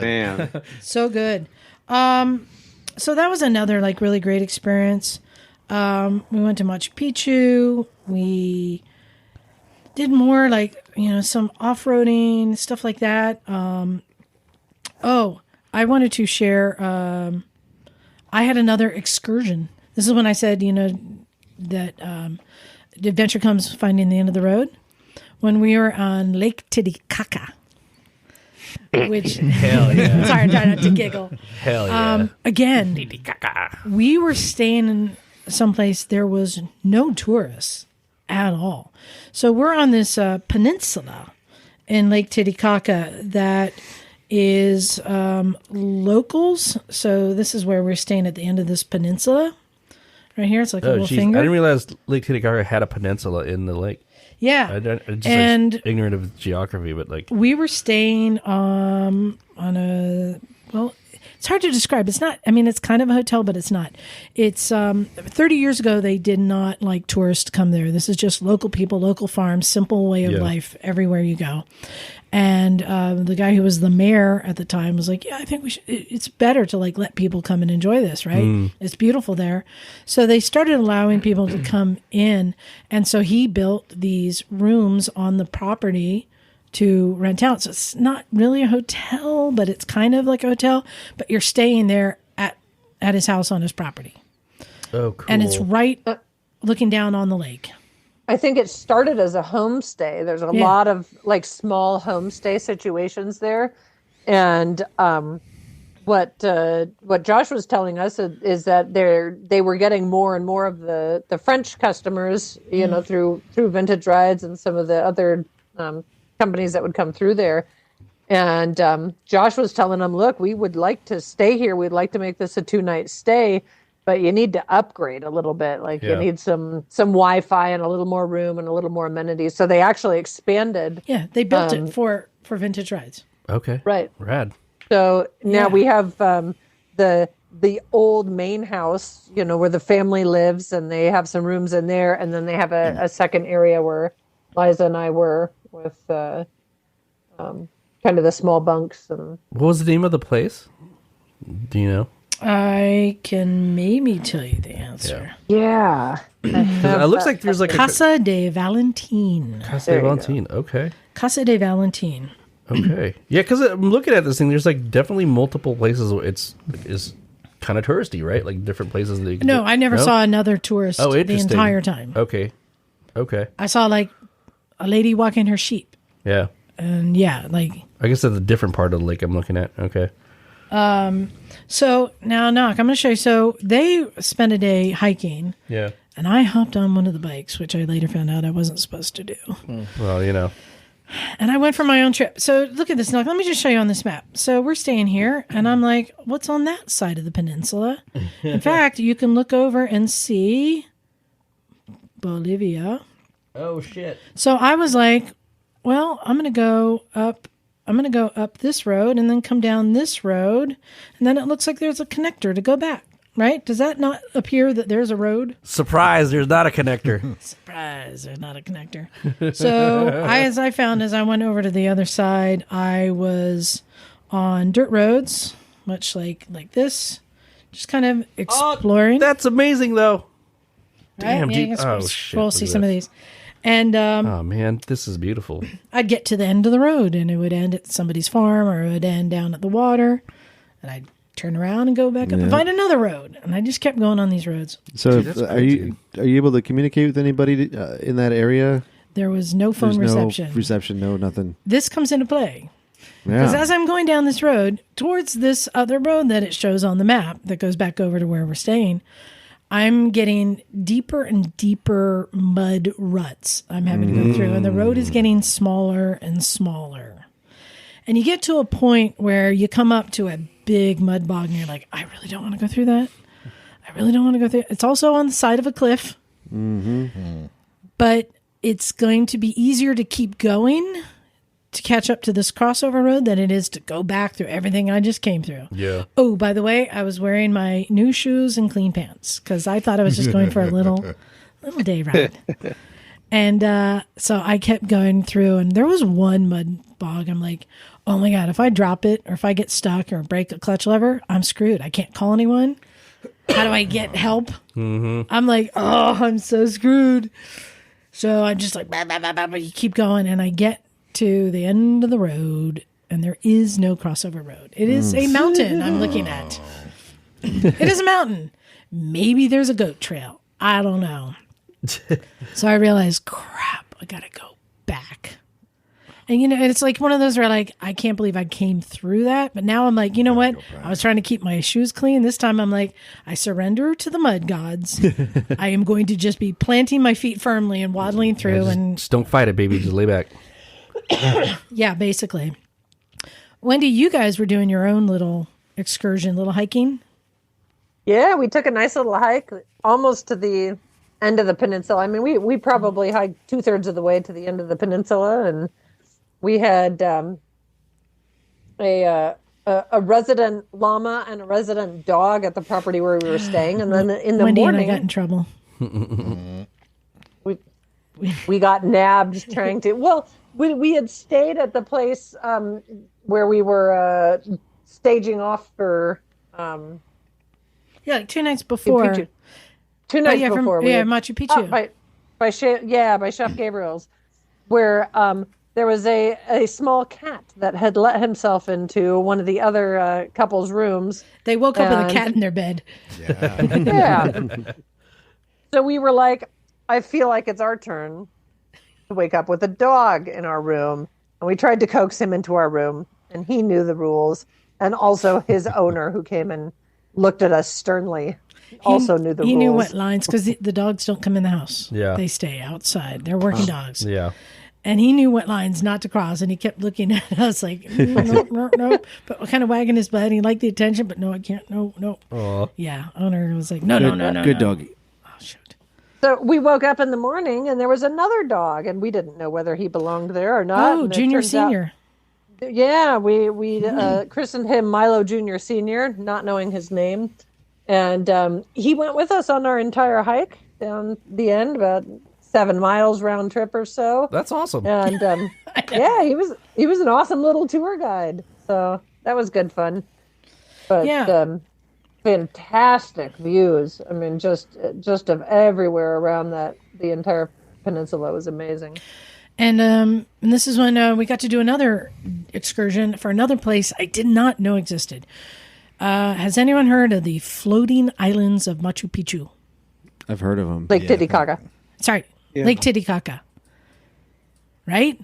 Man. So good. So that was another really great experience. We went to Machu Picchu. We did more some off-roading, stuff like that. I wanted to share, I had another excursion. This is when I said, that the adventure comes finding the end of the road. When we were on Lake Titicaca, which hell yeah, sorry, I'm trying not to giggle. Hell yeah. Again, we were staying in someplace there was no tourists at all. So we're on this peninsula in Lake Titicaca that is locals. So this is where we're staying at the end of this peninsula. Right here, it's like a little finger. I didn't realize Lake Titicaca had a peninsula in the lake. Yeah, I'm just ignorant of geography, but we were staying on a it's hard to describe. It's not. I mean, it's kind of a hotel, but it's not. It's 30 years ago they did not like tourists to come there. This is just local people, local farms, simple way of life everywhere you go. And the guy who was the mayor at the time was like, yeah, I think we should, it's better to let people come and enjoy this, right? It's beautiful there. So they started allowing people to come in. And so he built these rooms on the property to rent out. So it's not really a hotel, but it's kind of like a hotel, but you're staying there at his house on his property. Oh, cool. And it's right looking down on the lake. I think it started as a homestay. There's a lot of like small homestay situations there, and what Josh was telling us is that they were getting more and more of the French customers, through Vintage Rides and some of the other companies that would come through there. And Josh was telling them, look, we would like to stay here. We'd like to make this a 2-night stay, but you need to upgrade a little bit. Like you need some Wi-Fi and a little more room and a little more amenities. So they actually expanded. Yeah, they built it for Vintage Rides. Okay. Right. Rad. So now we have the old main house, where the family lives, and they have some rooms in there. And then they have a second area where Liza and I were with kind of the small bunks. And what was the name of the place? Do you know? I can maybe tell you the answer. Yeah. It looks like there's like Casa de Valentin. Casa de Valentin. Okay. Casa de Valentin. Okay. Yeah, because I'm looking at this thing. There's like definitely multiple places where it's kind of touristy, right? Like different places that you can I never saw another tourist the interesting. entire time. Okay. I saw like a lady walking her sheep. Yeah. And I guess that's a different part of the lake I'm looking at. Okay. So now, Knock, I'm going to show you. So they spent a day hiking. Yeah. And I hopped on one of the bikes, which I later found out I wasn't supposed to do. Well, And I went for my own trip. So look at this, Knock. Let me just show you on this map. So we're staying here, and I'm like, what's on that side of the peninsula? In fact, you can look over and see Bolivia. Oh, shit. So I was like, well, I'm going to go up this road and then come down this road. And then it looks like there's a connector to go back, right? Does that not appear that there's a road? Surprise, there's not a connector. Surprise, there's not a connector. So as I went over to the other side, I was on dirt roads, much like this, just kind of exploring. That's amazing, though. Damn, right? dude. Shit. We'll see some of these. And oh man, this is beautiful. I'd get to the end of the road, and it would end at somebody's farm, or it would end down at the water, and I'd turn around and go back up and find another road. And I just kept going on these roads. So, are you able to communicate with anybody in that area? There was no phone reception. No reception, no nothing. This comes into play. Because as I'm going down this road towards this other road that it shows on the map that goes back over to where we're staying, I'm getting deeper and deeper mud ruts I'm having to go through. And the road is getting smaller and smaller. And you get to a point where you come up to a big mud bog and you're like, I really don't want to go through that. I really don't want to go through it. It's also on the side of a cliff. But it's going to be easier to keep going to catch up to this crossover road than it is to go back through everything I just came through. Yeah. Oh, by the way, I was wearing my new shoes and clean pants because I thought I was just going for a little day ride. And so I kept going through, and there was one mud bog. I'm like, oh my God, if I drop it or if I get stuck or break a clutch lever, I'm screwed. I can't call anyone. How do I get help? I'm like, oh, I'm so screwed. So I'm just like, bah, bah, bah, bah, bah. You keep going, and I get to the end of the road, and there is no crossover road. It is a mountain I'm looking at. It is a mountain. Maybe there's a goat trail. I don't know. So I realized, crap, I gotta go back. And it's like one of those where like, I can't believe I came through that. But now I'm like, you know what? I was trying to keep my shoes clean. This time I'm like, I surrender to the mud gods. I am going to just be planting my feet firmly and waddling through. Just don't fight it, baby. Just lay back. Yeah, basically. Wendy, you guys were doing your own little excursion, little hiking. Yeah, we took a nice little hike almost to the end of the peninsula. I mean, we probably hiked 2/3 of the way to the end of the peninsula, and we had a resident llama and a resident dog at the property where we were staying. And then in the Wendy morning, and I got in trouble. we got nabbed trying to. Well, we had stayed at the place where we were staging off for. Like 2 nights before. 2 nights before. Machu Picchu. By Chef Gabriel's, where there was a small cat that had let himself into one of the other couple's rooms. They woke up with a cat in their bed. Yeah. So we were like, I feel like it's our turn to wake up with a dog in our room. And we tried to coax him into our room, and he knew the rules. And also his owner, who came and looked at us sternly, also knew the rules. He knew what lines, because the dogs don't come in the house. Yeah. They stay outside. They're working dogs. Yeah. And he knew what lines not to cross, and he kept looking at us like, no, but kind of wagging his butt. He liked the attention, but no, I can't, no. Aww. Yeah, owner was like, no. Good doggy. Oh, shoot. So we woke up in the morning, and there was another dog, and we didn't know whether he belonged there or not. Oh, And it junior, turns out- senior. Yeah, we christened him Milo Junior Senior, not knowing his name, and he went with us on our entire hike down the end, about 7 miles round trip or so. That's awesome. And yeah, he was an awesome little tour guide, so that was good fun. But Yeah. Fantastic views. I mean, just of everywhere around the entire peninsula was amazing. And this is when we got to do another excursion for another place I did not know existed. Has anyone heard of the floating islands of Machu Picchu? I've heard of them. Lake Titicaca. Sorry, Lake Titicaca. Right?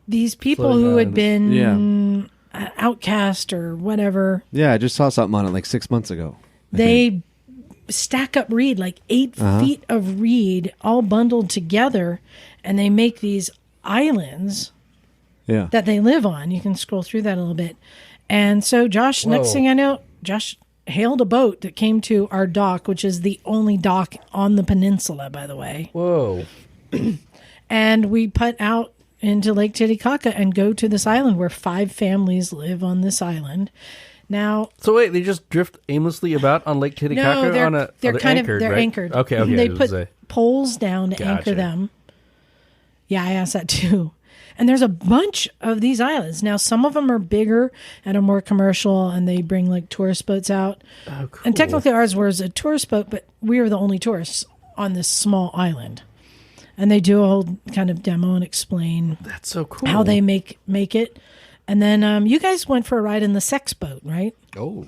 These people Floating who had islands. been outcast or whatever, Yeah, I just saw something on it like 6 months ago. they stack up reed, like 8 feet of reed, all bundled together, and they make these islands Yeah. that they live on. You can scroll through that a little bit. And so Josh, next Whoa. thing I know, Josh hailed a boat that came to our dock, which is the only dock on the peninsula, by the way. Whoa. And we put out into Lake Titicaca and go to this island where 5 families live on this island. Now, So wait, they just drift aimlessly about on Lake Titicaca? no, they're, on a, they're kind anchored, of they're right? anchored. Okay. They I was put gonna say. poles down to anchor Gotcha. them. Yeah, I asked that too. And there's a bunch of these islands. Now, some of them are bigger and are more commercial, and they bring like tourist boats out. Oh, cool. And technically, ours was a tourist boat, but we were the only tourists on this small island. And they do a whole kind of demo and explain That's so cool. how they make it. And then you guys went for a ride in the sex boat, right? Oh,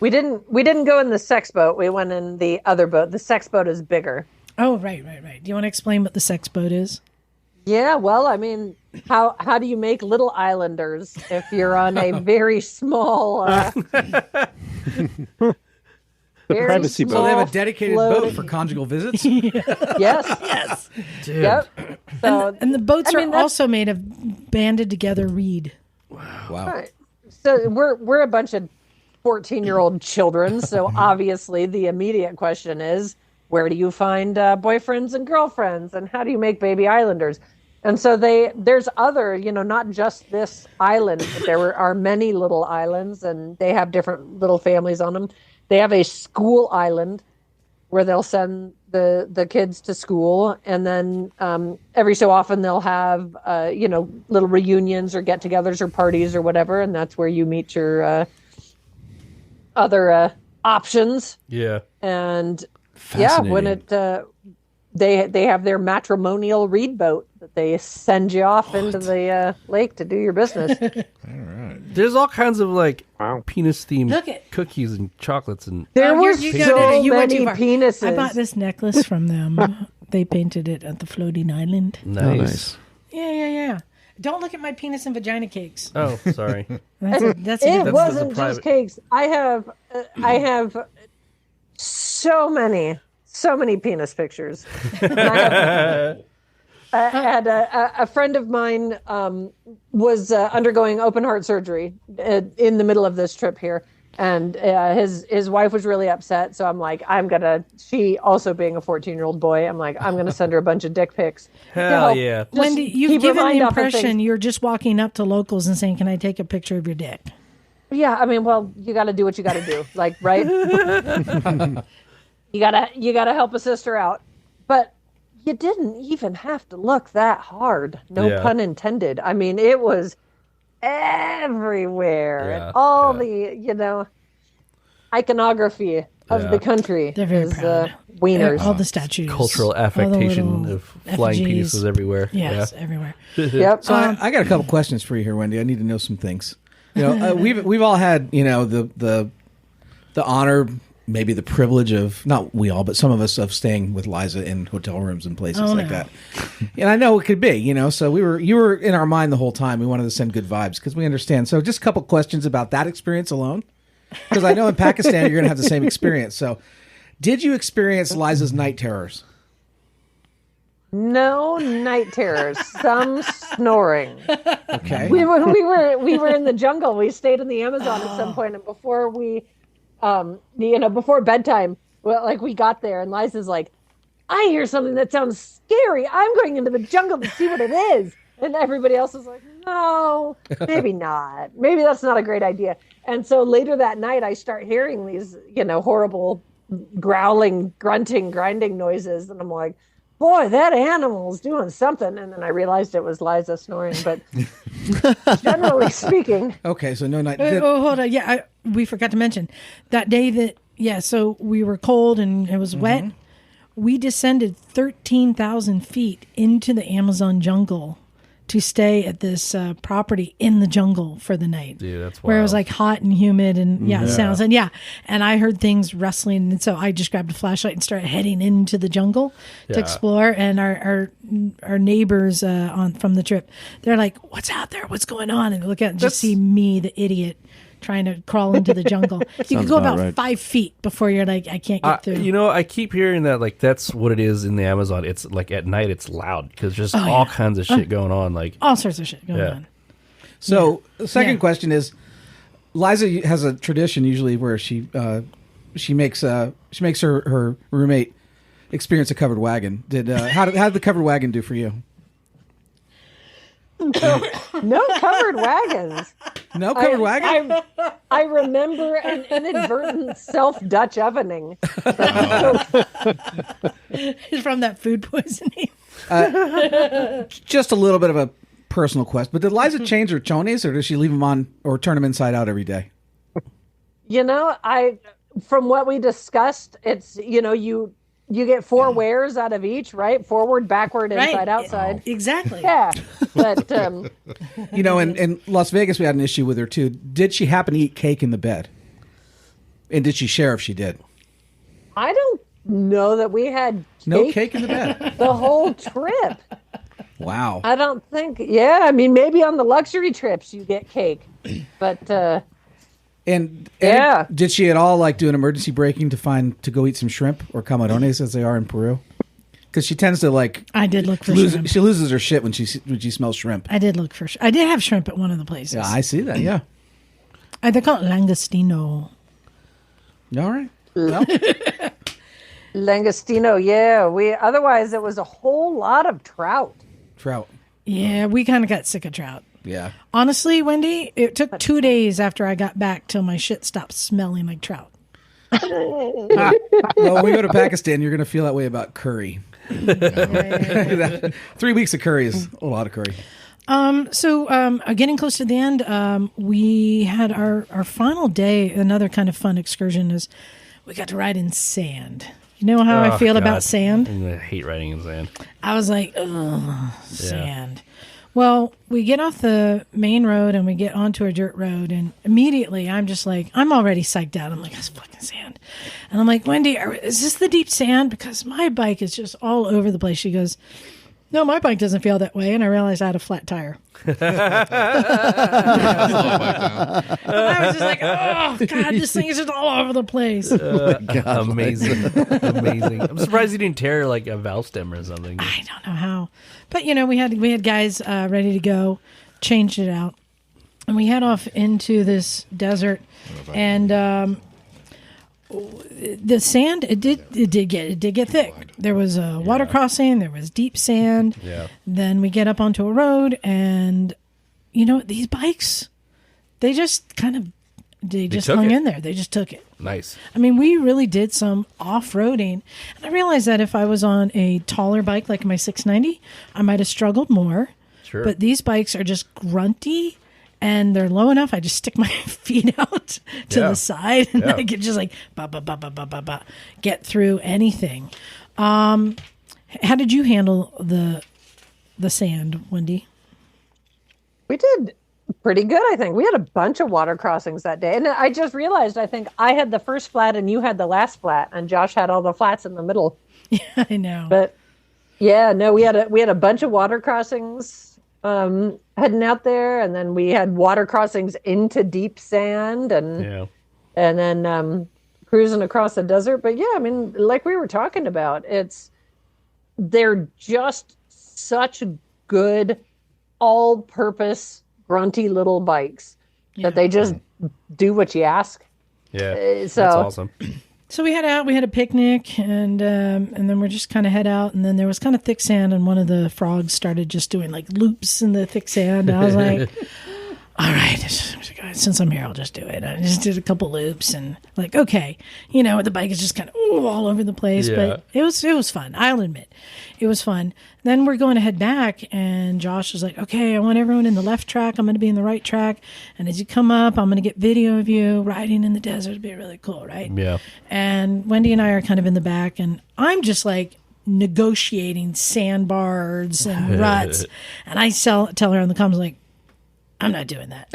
We didn't go in the sex boat. We went in the other boat. The sex boat is bigger. Oh, right. Do you want to explain what the sex boat is? Yeah, well, I mean, how do you make little islanders if you're on a very small very privacy boat. So they have a small dedicated floating- boat for conjugal visits? Yes. Dude. Yep. So And the boats I mean, are that's- also made of banded together reed. Wow. right. So we're a bunch of 14-year-old children. So obviously the immediate question is, where do you find boyfriends and girlfriends, and how do you make baby islanders? And so there's other, not just this island, but there are many little islands, and they have different little families on them. They have a school island where they'll send the kids to school, and then every so often they'll have little reunions or get-togethers or parties or whatever, and that's where you meet your other options. Yeah. And yeah, when they have their matrimonial reed boat that they send you off into the lake to do your business. There's all kinds of like Wow. penis themed Look at- cookies and chocolates and There Oh, were you so went many too far. penises. I bought this necklace from them. They painted it at the floating island. nice. Oh, nice. Yeah. Don't look at my penis and vagina cakes. Oh, sorry. That's It That's wasn't the just private- cakes. I have so many penis pictures. I had a friend of mine was undergoing open heart surgery in the middle of this trip here, and his wife was really upset. So I'm like, she also being a 14-year-old boy, I'm like, I'm gonna send her a bunch of dick pics. Hell yeah. Just Wendy, you've keep her given mind the off of impression things. you're just walking up to locals and saying, "Can I take a picture of your dick?" Yeah, I mean, well, you got to do what you got to do, like, right? you gotta help a sister out, but you didn't even have to look that hard. No Yeah. pun intended. I mean, it was everywhere, Yeah, and all yeah. the iconography of Yeah. the country. They're very is, proud. wieners. All the statues, Cultural all the affectation little of flying effigies. penises everywhere. Yes, everywhere. Yep. So I got a couple questions for you here, Wendy. I need to know some things. We've all had the honor maybe the privilege of, not we all, but some of us, of staying with Liza in hotel rooms and places like that. And I know it could be, so you were in our mind the whole time. We wanted to send good vibes because we understand. So just a couple questions about that experience alone. Because I know in Pakistan you're going to have the same experience. So did you experience Liza's night terrors? No night terrors. Some snoring. Okay. We were in the jungle. We stayed in the Amazon at some point, and before we, before bedtime, we got there, and Liza's like, "I hear something that sounds scary. I'm going into the jungle to see what it is." And everybody else was like, "No, maybe not. Maybe that's not a great idea." And so later that night, I start hearing these, horrible growling, grunting, grinding noises, and I'm like, boy, that animal's doing something. And then I realized it was Liza snoring, but generally speaking. Okay, so no night. Hold on. Yeah, we forgot to mention that day that, so we were cold and it was wet. We descended 13,000 feet into the Amazon jungle to stay at this property in the jungle for the night. Dude, that's wild. Where it was like hot and humid and sounds. And and I heard things rustling. And so I just grabbed a flashlight and started heading into the jungle to explore. And our neighbors from the trip, they're like, "What's out there? What's going on?" And they look at it and just see me, the idiot, trying to crawl into the jungle. You can go about 5 feet before you're like, I can't get through. I keep hearing that that's what it is in the Amazon. It's like at night it's loud because there's just all kinds of shit going on. All sorts of shit going on. So the second question is, Liza has a tradition usually where she makes her roommate experience a covered wagon. How did the covered wagon do for you? No covered wagons. No covered wagon? I remember an inadvertent self-Dutch ovening. From that food poisoning. Just a little bit of a personal question, but did Liza change her chonies, or does she leave them on or turn them inside out every day? From what we discussed, it's, you get 4 wears out of each, right? Forward, backward, inside, outside. Exactly. Yeah. But, in Las Vegas, we had an issue with her, too. Did she happen to eat cake in the bed? And did she share if she did? I don't know that we had no cake in the bed. The whole trip. Wow. I don't think, maybe on the luxury trips you get cake. But, And did she at all do an emergency braking to go eat some shrimp or camarones as they are in Peru? Because she tends to I did look for shrimp. She loses her shit when she smells shrimp. I did look for. I did have shrimp at one of the places. Yeah, I see that. Yeah. They call it langostino. All right. Well. Langostino. Yeah. Otherwise it was a whole lot of trout. Yeah, we kind of got sick of trout. Yeah. Honestly, Wendy, it took 2 days after I got back till my shit stopped smelling like trout. Well, when we go to Pakistan, you're going to feel that way about curry. 3 weeks of curry is a lot of curry. Getting close to the end, we had our final day. Another kind of fun excursion is we got to ride in sand. You know how I feel about sand? I hate riding in sand. I was like, ugh, sand. Well, we get off the main road and we get onto a dirt road, and immediately I'm just like, I'm already psyched out. I'm like, that's fucking sand. And I'm like, Wendy, is this the deep sand? Because my bike is just all over the place. She goes, no, my bike doesn't feel that way. And I realized I had a flat tire. I was just like, oh, God, this thing is just all over the place. Amazing. I'm surprised you didn't tear a valve stem or something. I don't know how. But, we had guys ready to go, changed it out. And we head off into this desert. And the sand, it did get thick. There was a water crossing. There was deep sand. Yeah. Then we get up onto a road, and these bikes, they just hung in there. They just took it. Nice. I mean, we really did some off-roading, and I realized that if I was on a taller bike like my 690, I might have struggled more. Sure. But these bikes are just grunty. And they're low enough. I just stick my feet out to the side, and I can just get through anything. How did you handle the sand, Wendy? We did Pretty good, I think. We had a bunch of water crossings that day. And I just realized, I think I had the first flat and you had the last flat, and Josh had all the flats in the middle. Yeah, I know. But yeah, no, we had a bunch of water crossings heading out there, and then we had water crossings into deep sand and then cruising across the desert. But yeah, I mean, like we were talking about, they're just such good all-purpose grunty little bikes that they just do what you ask. Yeah, that's awesome. So we had a picnic, and then we're just kind of head out, and then there was kind of thick sand, and one of the frogs started just doing like loops in the thick sand. And I was like, all right, since I'm here, I'll just do it. I just did a couple loops, and like, okay, the bike is just kind of all over the place, but it was fun. I'll admit, it was fun. Then we're going to head back, and Josh was like, okay, I want everyone in the left track. I'm going to be in the right track, and as you come up, I'm going to get video of you riding in the desert. It'd be really cool, right? Yeah. And Wendy and I are kind of in the back, and I'm just like negotiating sandbars and ruts, and I tell her in the comments like, I'm not doing that.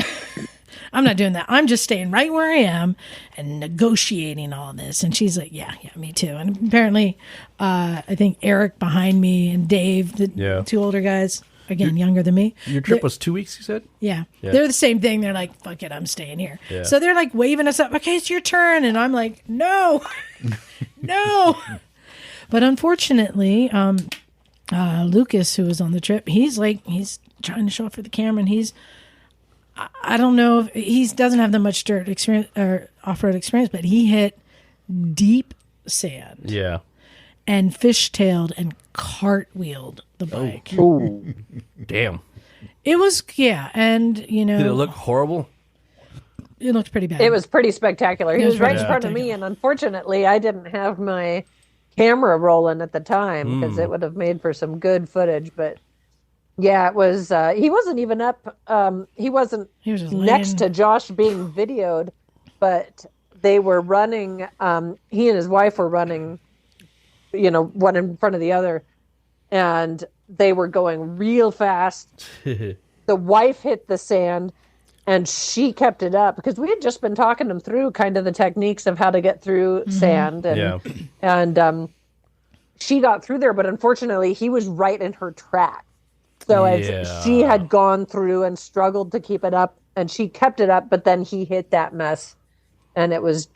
I'm not doing that. I'm just staying right where I am and negotiating all this. And she's like, yeah, me too. And apparently, I think Eric behind me and Dave, the two older guys, again, younger than me. Your trip was 2 weeks, you said? Yeah. They're the same thing. They're like, fuck it, I'm staying here. Yeah. So they're like waving us up. Okay, it's your turn. And I'm like, no, no. But unfortunately, Lucas, who was on the trip, he's trying to show up for the camera, and I don't know if he doesn't have that much dirt experience or off-road experience, but he hit deep sand. Yeah. And fishtailed and cartwheeled the bike. Oh. Damn. It was, and Did it look horrible? It looked pretty bad. It was pretty spectacular. He was right in front of me, and unfortunately, I didn't have my camera rolling at the time because it would have made for some good footage, but yeah, it was. He wasn't even up. He wasn't next to Josh being videoed, but they were running. He and his wife were running, one in front of the other, and they were going real fast. The wife hit the sand, and she kept it up because we had just been talking them through kind of the techniques of how to get through sand, and she got through there, but unfortunately, he was right in her track. So as she had gone through and struggled to keep it up, and she kept it up, but then he hit that mess, and it was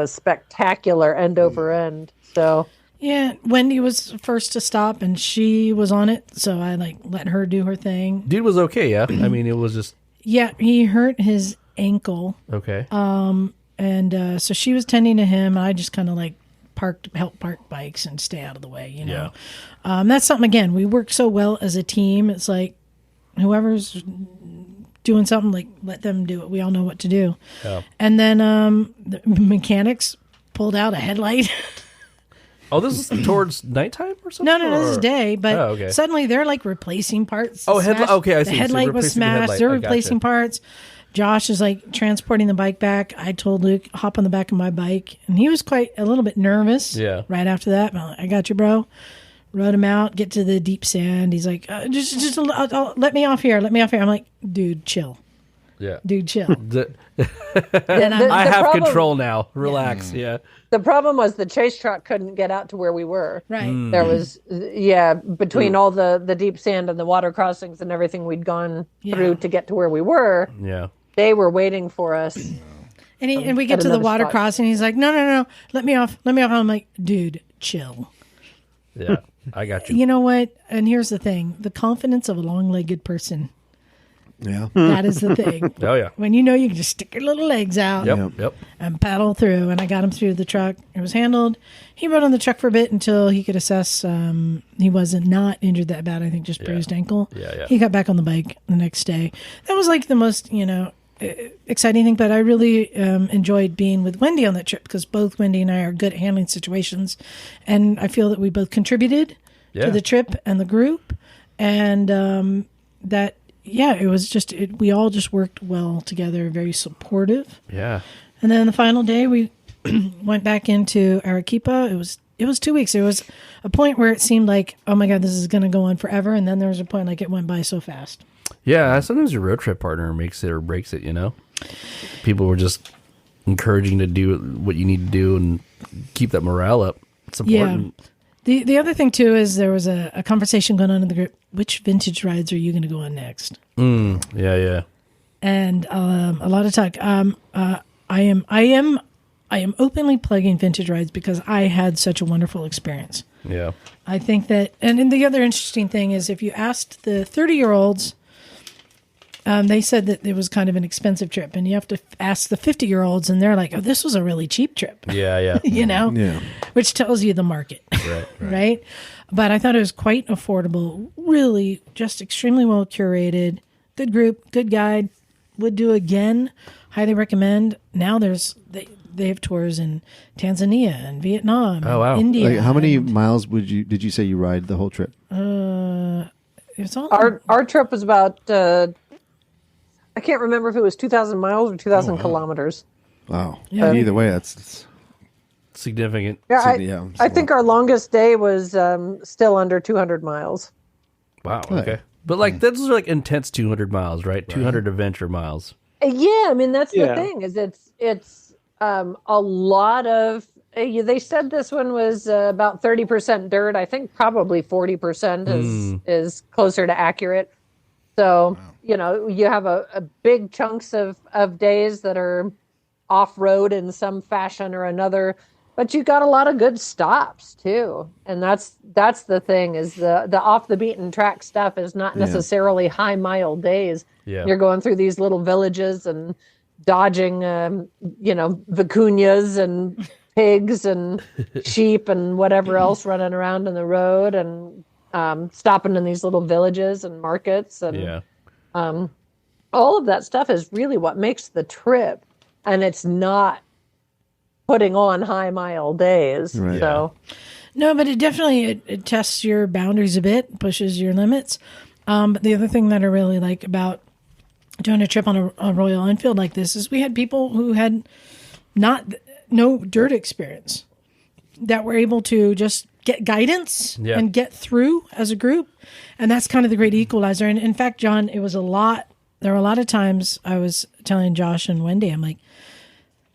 spectacular end over end. So yeah, Wendy was first to stop, and she was on it, so I let her do her thing. Dude was okay, yeah. I mean, it was just he hurt his ankle. Okay. And so she was tending to him. I just kind of help park bikes and stay out of the way, Yeah. That's something, again, we work so well as a team. It's like whoever's doing something, let them do it. We all know what to do. Yeah. And then the mechanics pulled out a headlight. Oh, this is towards nighttime or something? No, this is day. But suddenly they're replacing parts. Oh, okay, I see. The headlight was smashed. They're replacing parts. Josh is transporting the bike back. I told Luke, hop on the back of my bike. And he was a little bit nervous right after that. I got you, bro. Rode him out, get to the deep sand. He's like, just let me off here. Let me off here. I'm like, dude, chill. Yeah. Dude, chill. I have control now. Relax. Yeah. The problem was the chase truck couldn't get out to where we were. Right. There was, between all the deep sand and the water crossings and everything we'd gone through to get to where we were. Yeah. They were waiting for us. And we get to the water crossing. He's like, no, let me off. I'm like, dude, chill. Yeah, I got you. You know what? And here's the thing. The confidence of a long-legged person. Yeah. That is the thing. Oh, yeah. When you can just stick your little legs out and paddle through. And I got him through the truck. It was handled. He rode on the truck for a bit until he could assess. He wasn't not injured that bad. I think just bruised ankle. Yeah. He got back on the bike the next day. That was the most, exciting thing. But I really enjoyed being with Wendy on that trip because both Wendy and I are good at handling situations. And I feel that we both contributed to the trip and the group. And that... Yeah, it was we all just worked well together, very supportive. Yeah. And then the final day we went back into Arequipa. It was 2 weeks. There was a point where it seemed like, oh my God, this is going to go on forever. And then there was a point it went by so fast. Yeah, sometimes your road trip partner makes it or breaks it, People were just encouraging to do what you need to do and keep that morale up. It's important. Yeah. The other thing, too, is there was a conversation going on in the group. Which vintage rides are you going to go on next? Yeah. And a lot of talk. I am openly plugging vintage rides because I had such a wonderful experience. Yeah. I think that, and then the other interesting thing is if you asked the 30-year-olds, they said that it was kind of an expensive trip, and you have to ask the 50-year-olds, and they're like, "Oh, this was a really cheap trip." Yeah. Yeah. Which tells you the market, right? But I thought it was quite affordable, really, just extremely well curated, good group, good guide. Would do again. Highly recommend. Now they have tours in Tanzania and Vietnam, and India. Like, how many miles did you say you ride the whole trip? It's all Our trip was about I can't remember if it was 2,000 miles or 2,000 kilometers. Wow. Yeah. Either way, that's significant. Yeah, I think our longest day was still under 200 miles. Wow. Okay. But those are intense 200 miles, right? 200 adventure miles. Yeah, I mean that's the thing is it's a lot of. They said this one was about 30% dirt. I think probably 40% is closer to accurate. So you have a big chunks of days that are off road in some fashion or another, but you got a lot of good stops too. And that's the thing is the off the beaten track stuff is not necessarily high mile days. Yeah. You're going through these little villages and dodging, vicuñas and pigs and sheep and whatever else running around in the road and stopping in these little villages and markets. And all of that stuff is really what makes the trip. And it's not putting on high mile days. Right. So. No, but it definitely it tests your boundaries a bit, pushes your limits. But the other thing that I really like about doing a trip on a Royal Enfield like this is we had people who had no dirt experience that were able to just get guidance and get through as a group. And that's kind of the great equalizer. And in fact, John, there were a lot of times I was telling Josh and Wendy, I'm like,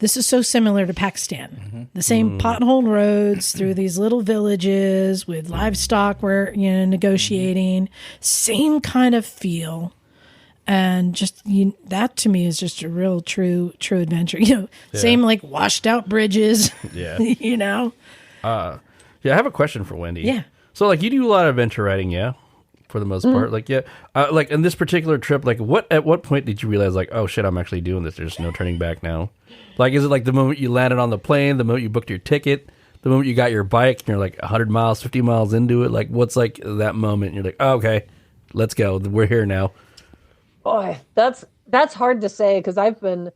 this is so similar to Pakistan. Mm-hmm. The same pothole roads through these little villages with livestock where negotiating, same kind of feel. And just that to me is just a real true adventure. Same washed out bridges. Yeah. I have a question for Wendy. Yeah. So you do a lot of adventure riding, for the most part. In this particular trip, at what point did you realize oh shit, I'm actually doing this? There's no turning back now. Is it the moment you landed on the plane, the moment you booked your ticket, the moment you got your bike, and you're 100 miles, 50 miles into it? What's that moment? And you're oh, okay, let's go. We're here now. Boy, that's hard to say because I've been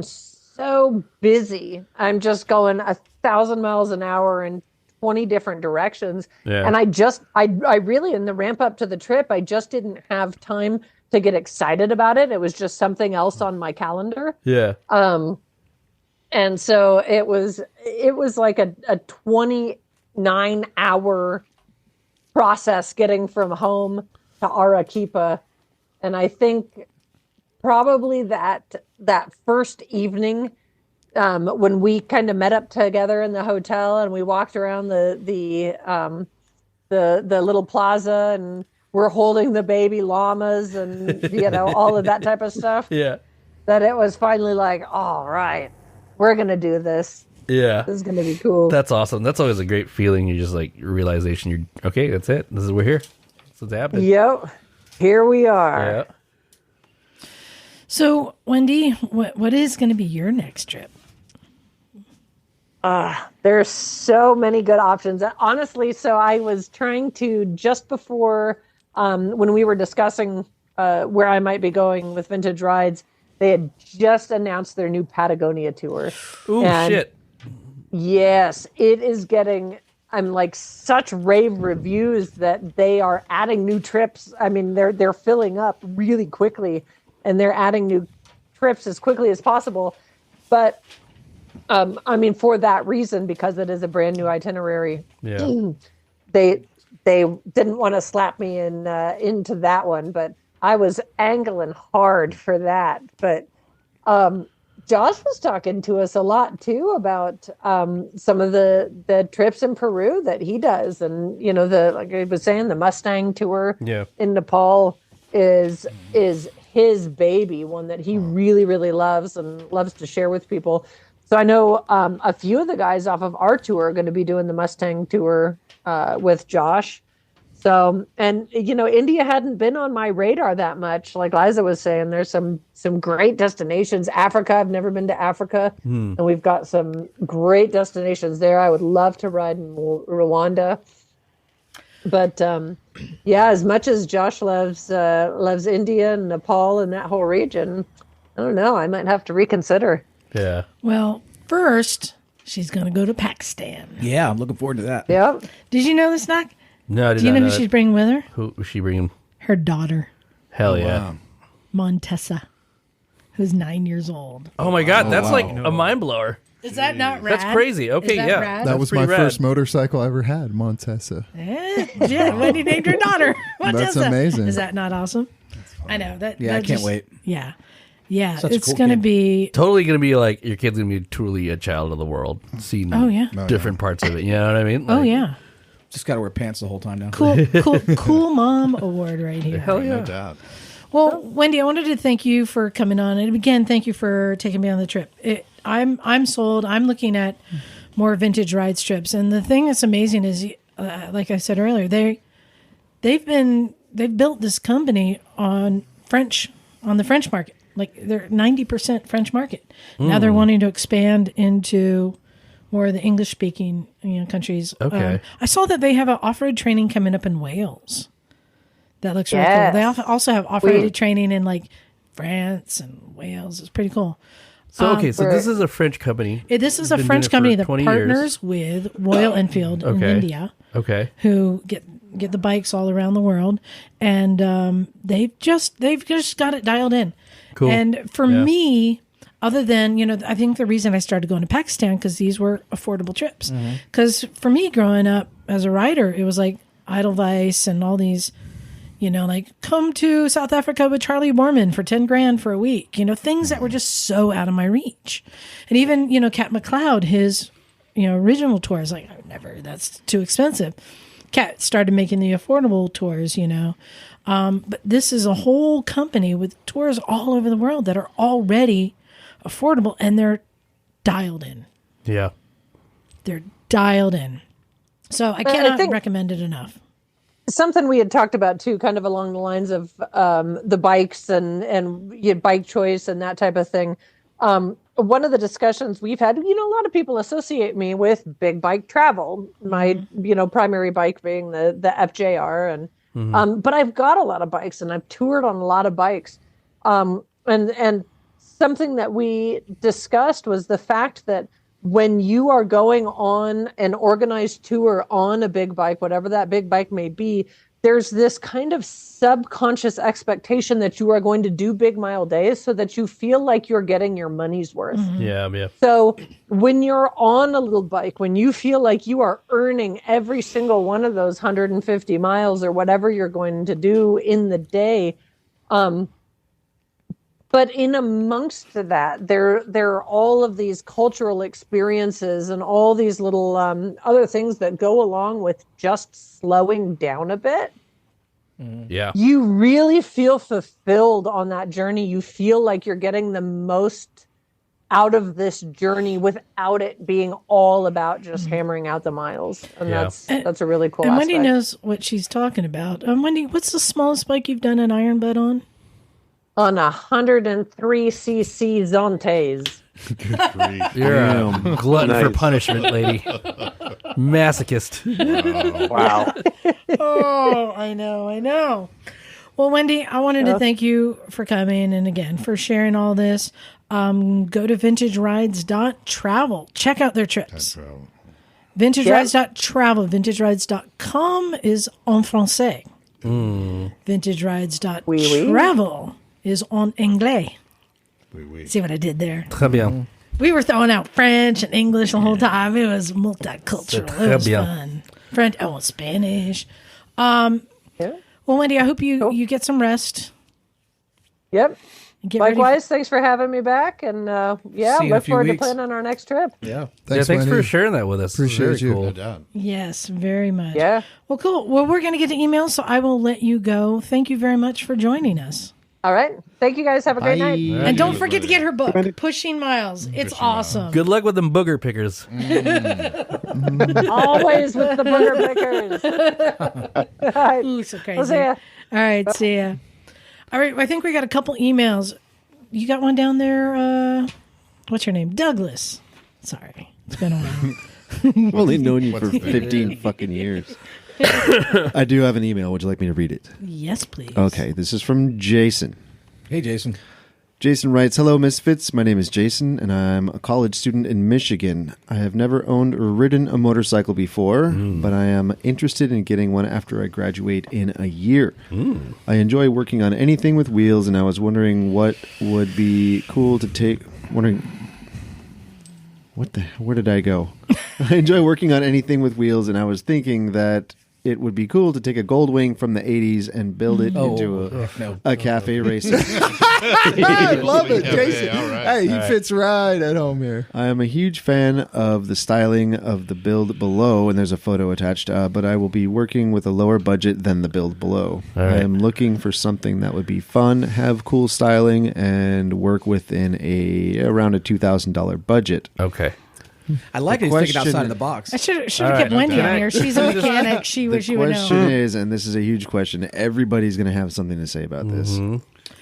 so busy. I'm just going 1,000 miles an hour in 20 different directions. Yeah. And I really, in the ramp up to the trip, I just didn't have time to get excited about it. It was just something else on my calendar. Yeah. And so it was like a 29-hour process getting from home to Arequipa. And I think probably that first evening, when we kind of met up together in the hotel and we walked around the little plaza and we're holding the baby llamas and all of that type of stuff. Yeah. That it was finally all right, we're gonna do this. Yeah. This is gonna be cool. That's awesome. That's always a great feeling. You're just realization you're okay, that's it. We're here. This is happening. Yep. Here we are. Yeah. So, Wendy, what is going to be your next trip? There's so many good options. Honestly, so I was trying to, just before when we were discussing where I might be going with Vintage Rides, they had just announced their new Patagonia tour. Ooh, shit. Yes, it is getting... I'm such rave reviews that they are adding new trips. I mean, they're filling up really quickly, and they're adding new trips as quickly as possible. But for that reason, because it is a brand new itinerary, they didn't want to slap me into that one. But I was angling hard for that. But Josh was talking to us a lot too about some of the trips in Peru that he does, and like I was saying, the Mustang tour in Nepal is his baby, one that he really, really loves and loves to share with people. So I know a few of the guys off of our tour are going to be doing the Mustang tour with Josh. So, and India hadn't been on my radar that much. Like Liza was saying, there's some great destinations. Africa, I've never been to Africa, and we've got some great destinations there. I would love to ride in Rwanda. But as much as Josh loves India and Nepal and that whole region, I don't know. I might have to reconsider. Yeah. Well, first, she's going to go to Pakistan. Yeah, I'm looking forward to that. Yep. Did you know this, Knock? No, I did Do you not know know who that. she's bringing with her? Who was she bringing? Her daughter, Hell yeah. Montessa, who's 9 years old. Oh my God, that's like a mind blower. Is that not rad? That's crazy. Okay, Is that yeah. rad? That was my pretty rad. first motorcycle I ever had, Montessa. Yeah, Wendy named her daughter. That's amazing. Is that not awesome? I know that. Yeah, that I can't wait. Yeah, Such a it's cool going to kid. be. Totally going to be like, your kid's going to be truly a child of the world. Seeing different parts of it. You know what I mean? Oh Like, yeah, Just got to wear pants the whole time now. cool mom award right here. Hell yeah. No doubt. Well, Wendy, I wanted to thank you for coming on, and again, thank you for taking me on the trip. I'm sold. I'm looking at more vintage rides trips, and the thing that's amazing is, like I said earlier, they've built this company on the French market. Like they're 90% French market. Now they're wanting to expand into more of the English speaking countries. Okay. I saw that they have an off-road training coming up in Wales. That looks really cool. They also have off-road training in like France and Wales. It's pretty cool. So, okay, so this is a French company. This is a Been French doing it company for that 20 partners years. with Royal Enfield in India, Okay. who get the bikes all around the world, and they've just got it dialed in. Cool. And for me, other than I think the reason I started going to Pakistan because these were affordable trips. Because for me, growing up as a rider, it was like Edelweiss and all these. Like come to South Africa with Charlie Borman for 10 grand for a week, things that were just so out of my reach. And even, Cat McLeod, his, original tours, like that's too expensive. Cat started making the affordable tours, but this is a whole company with tours all over the world that are already affordable and they're dialed in. Yeah. They're dialed in. So I cannot recommend it enough. Something we had talked about too, kind of along the lines of the bikes and bike choice and that type of thing. One of the discussions we've had, a lot of people associate me with big bike travel. My, primary bike being the FJR, and but I've got a lot of bikes and I've toured on a lot of bikes. And something that we discussed was the fact that when you are going on an organized tour on a big bike, whatever that big bike may be, there's this kind of subconscious expectation that you are going to do big mile days so that you feel like you're getting your money's worth. Yeah. So when you're on a little bike, when you feel like you are earning every single one of those 150 miles or whatever you're going to do in the day, but in amongst that, there are all of these cultural experiences and all these little other things that go along with just slowing down a bit. Yeah. You really feel fulfilled on that journey. You feel like you're getting the most out of this journey without it being all about just hammering out the miles. And that's a really cool aspect. Wendy knows what she's talking about. Wendy, what's the smallest bike you've done an iron butt on? On 103cc Zontes. Good grief. You're a glutton for punishment, lady. Masochist. Wow. Oh, I know. Well, Wendy, I wanted to thank you for coming and again for sharing all this. Go to vintagerides.travel. Check out their trips. Vintagerides.travel. Vintagerides.com is en français. Vintagerides.travel is en anglais. See what I did there? Très bien. We were throwing out French and English the whole time. It was multicultural. It was fun. French, Spanish. Well, Wendy, I hope you get some rest. Yep. Get ready Likewise, thanks for having me back. And See you in a look few forward to weeks. planning our next trip. Yeah. Thanks Wendy. for sharing that with us. This is Appreciate very you. cool. No doubt. Yes, very much. Yeah. Well, cool. Well, we're going to get to emails, so I will let you go. Thank you very much for joining us. All right. Thank you guys. Have a great night. And don't forget to get her book, Pushing Miles. It's awesome. Good luck with them booger pickers. Always with the booger pickers. All right. Ooh, so crazy. We'll see ya. All right, see ya. All right, I think we got a couple emails. You got one down there? What's your name? Douglas. Sorry, it's been a while. I've only known you for 15 fucking years. I do have an email. Would you like me to read it? Yes, please. Okay, this is from Jason. Hey, Jason. Jason writes, "Hello, Misfits. My name is Jason, and I'm a college student in Michigan. I have never owned or ridden a motorcycle before, but I am interested in getting one after I graduate in a year. I enjoy working on anything with wheels, and I was wondering what would be cool to take... Where did I go? I enjoy working on anything with wheels, and I was thinking that it would be cool to take a Goldwing from the 80s and build it into a cafe racer. I love it, Okay, Jason. all right. Hey, he fits right at home here. I am a huge fan of the styling of the build below, and there's a photo attached, but I will be working with a lower budget than the build below. All right. I am looking for something that would be fun, have cool styling, and work within around a $2,000 budget. Okay. I like it. He's thinking outside of the box. I should have All kept right, Wendy okay. on here. She's a mechanic. She The would know. question is, and this is a huge question, everybody's going to have something to say about this.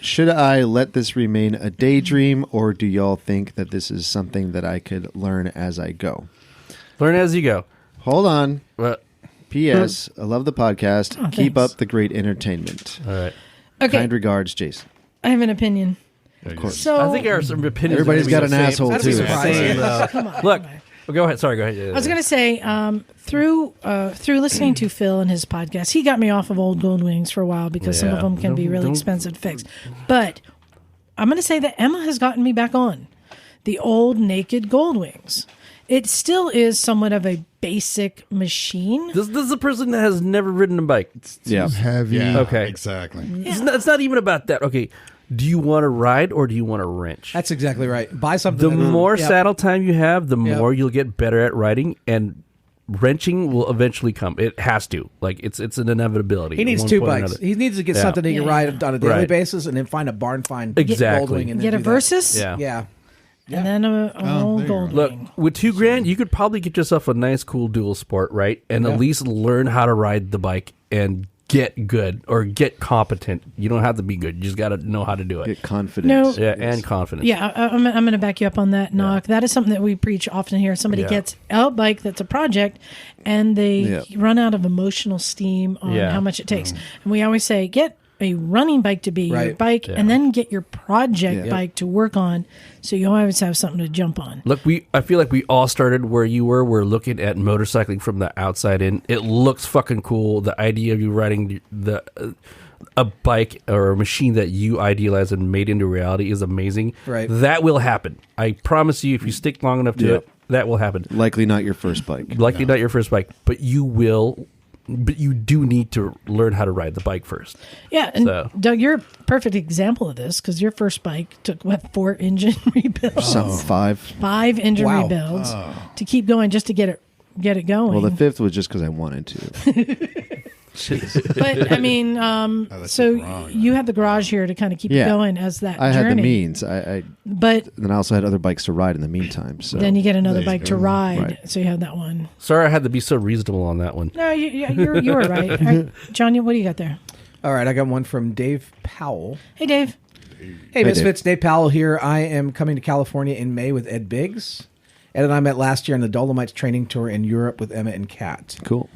Should I let this remain a daydream, or do y'all think that this is something that I could learn as I go? Learn as you go. Hold on. Well, P.S. I love the podcast. Oh, Keep thanks. up the great entertainment. all right. Okay, Kind regards, Jason. I have an opinion. Of course. So I think our some opinions. Everybody's are got gonna an be the asshole, That'd be too. surprising. come on. Look, come on. well, go ahead. Sorry, go ahead. I was going to say, through listening to Phil and his podcast, he got me off of old Goldwings for a while because some of Yeah. them can be really expensive to fix. But I'm going to say that Emma has gotten me back on the old naked Goldwings. It still is somewhat of a basic machine. This is a person that has never ridden a bike. Yeah. Heavy. Yeah, Okay. exactly. It's not even about that. Okay, do you want to ride or do you want to wrench? That's exactly right. Buy something. The that- more Yep. saddle time you have, the Yep. more you'll get better at riding, and wrenching will eventually come. It has to. Like it's an inevitability. He needs at one two point or bikes. another. He needs to get Yeah. something he can Yeah, ride on a daily Right. basis, and then find a barn find Exactly. Goldwing and then Get a do that. Versus Yeah. Yeah. and then an old there you go. Goldwing. Look, with $2,000, you could probably get yourself a nice, cool dual sport, right? And at least learn how to ride the bike and get good or get competent. You don't have to be good. You just got to know how to do it. Get confident. No. Yeah, and confidence. Yeah, I'm going to back you up on that, Knock. That is something that we preach often here. Somebody Yeah. gets a bike that's a project, and they Yeah. run out of emotional steam on Yeah. how much it takes. And we always say, get a running bike to be your Right. bike, and then get your project Yeah. bike to work on, so you always have something to jump on. Look, I feel like we all started where you were. We're looking at motorcycling from the outside in. It looks fucking cool. The idea of you riding a bike or a machine that you idealized and made into reality is amazing. Right. That will happen. I promise you, if you stick long enough to Yeah. it, that will happen. Likely not your first bike. Likely not your first bike, but you will. But you do need to learn how to ride the bike first. Yeah, and So- Doug, you're a perfect example of this because your first bike took, 4 engine rebuilds? Something 5. 5 engine Wow. rebuilds to keep going, just to get it going. Well, the 5th was just because I wanted to. But I mean, that's so just wrong. you had the garage here to kind of keep you Yeah. going as that I journey. had the means. I But then I also had other bikes to ride in the meantime. So then you get another There you bike to go. ride, Right. so you have that one. Sorry, I had to be so reasonable on that one. No, you were right. All right. John, what do you got there? All right, I got one from Dave Powell. Hey, Dave. Hey, Dave. Misfits, Dave Powell here. I am coming to California in May with Ed Biggs. Ed and I met last year on the Dolomites training tour in Europe with Emma and Kat. cool.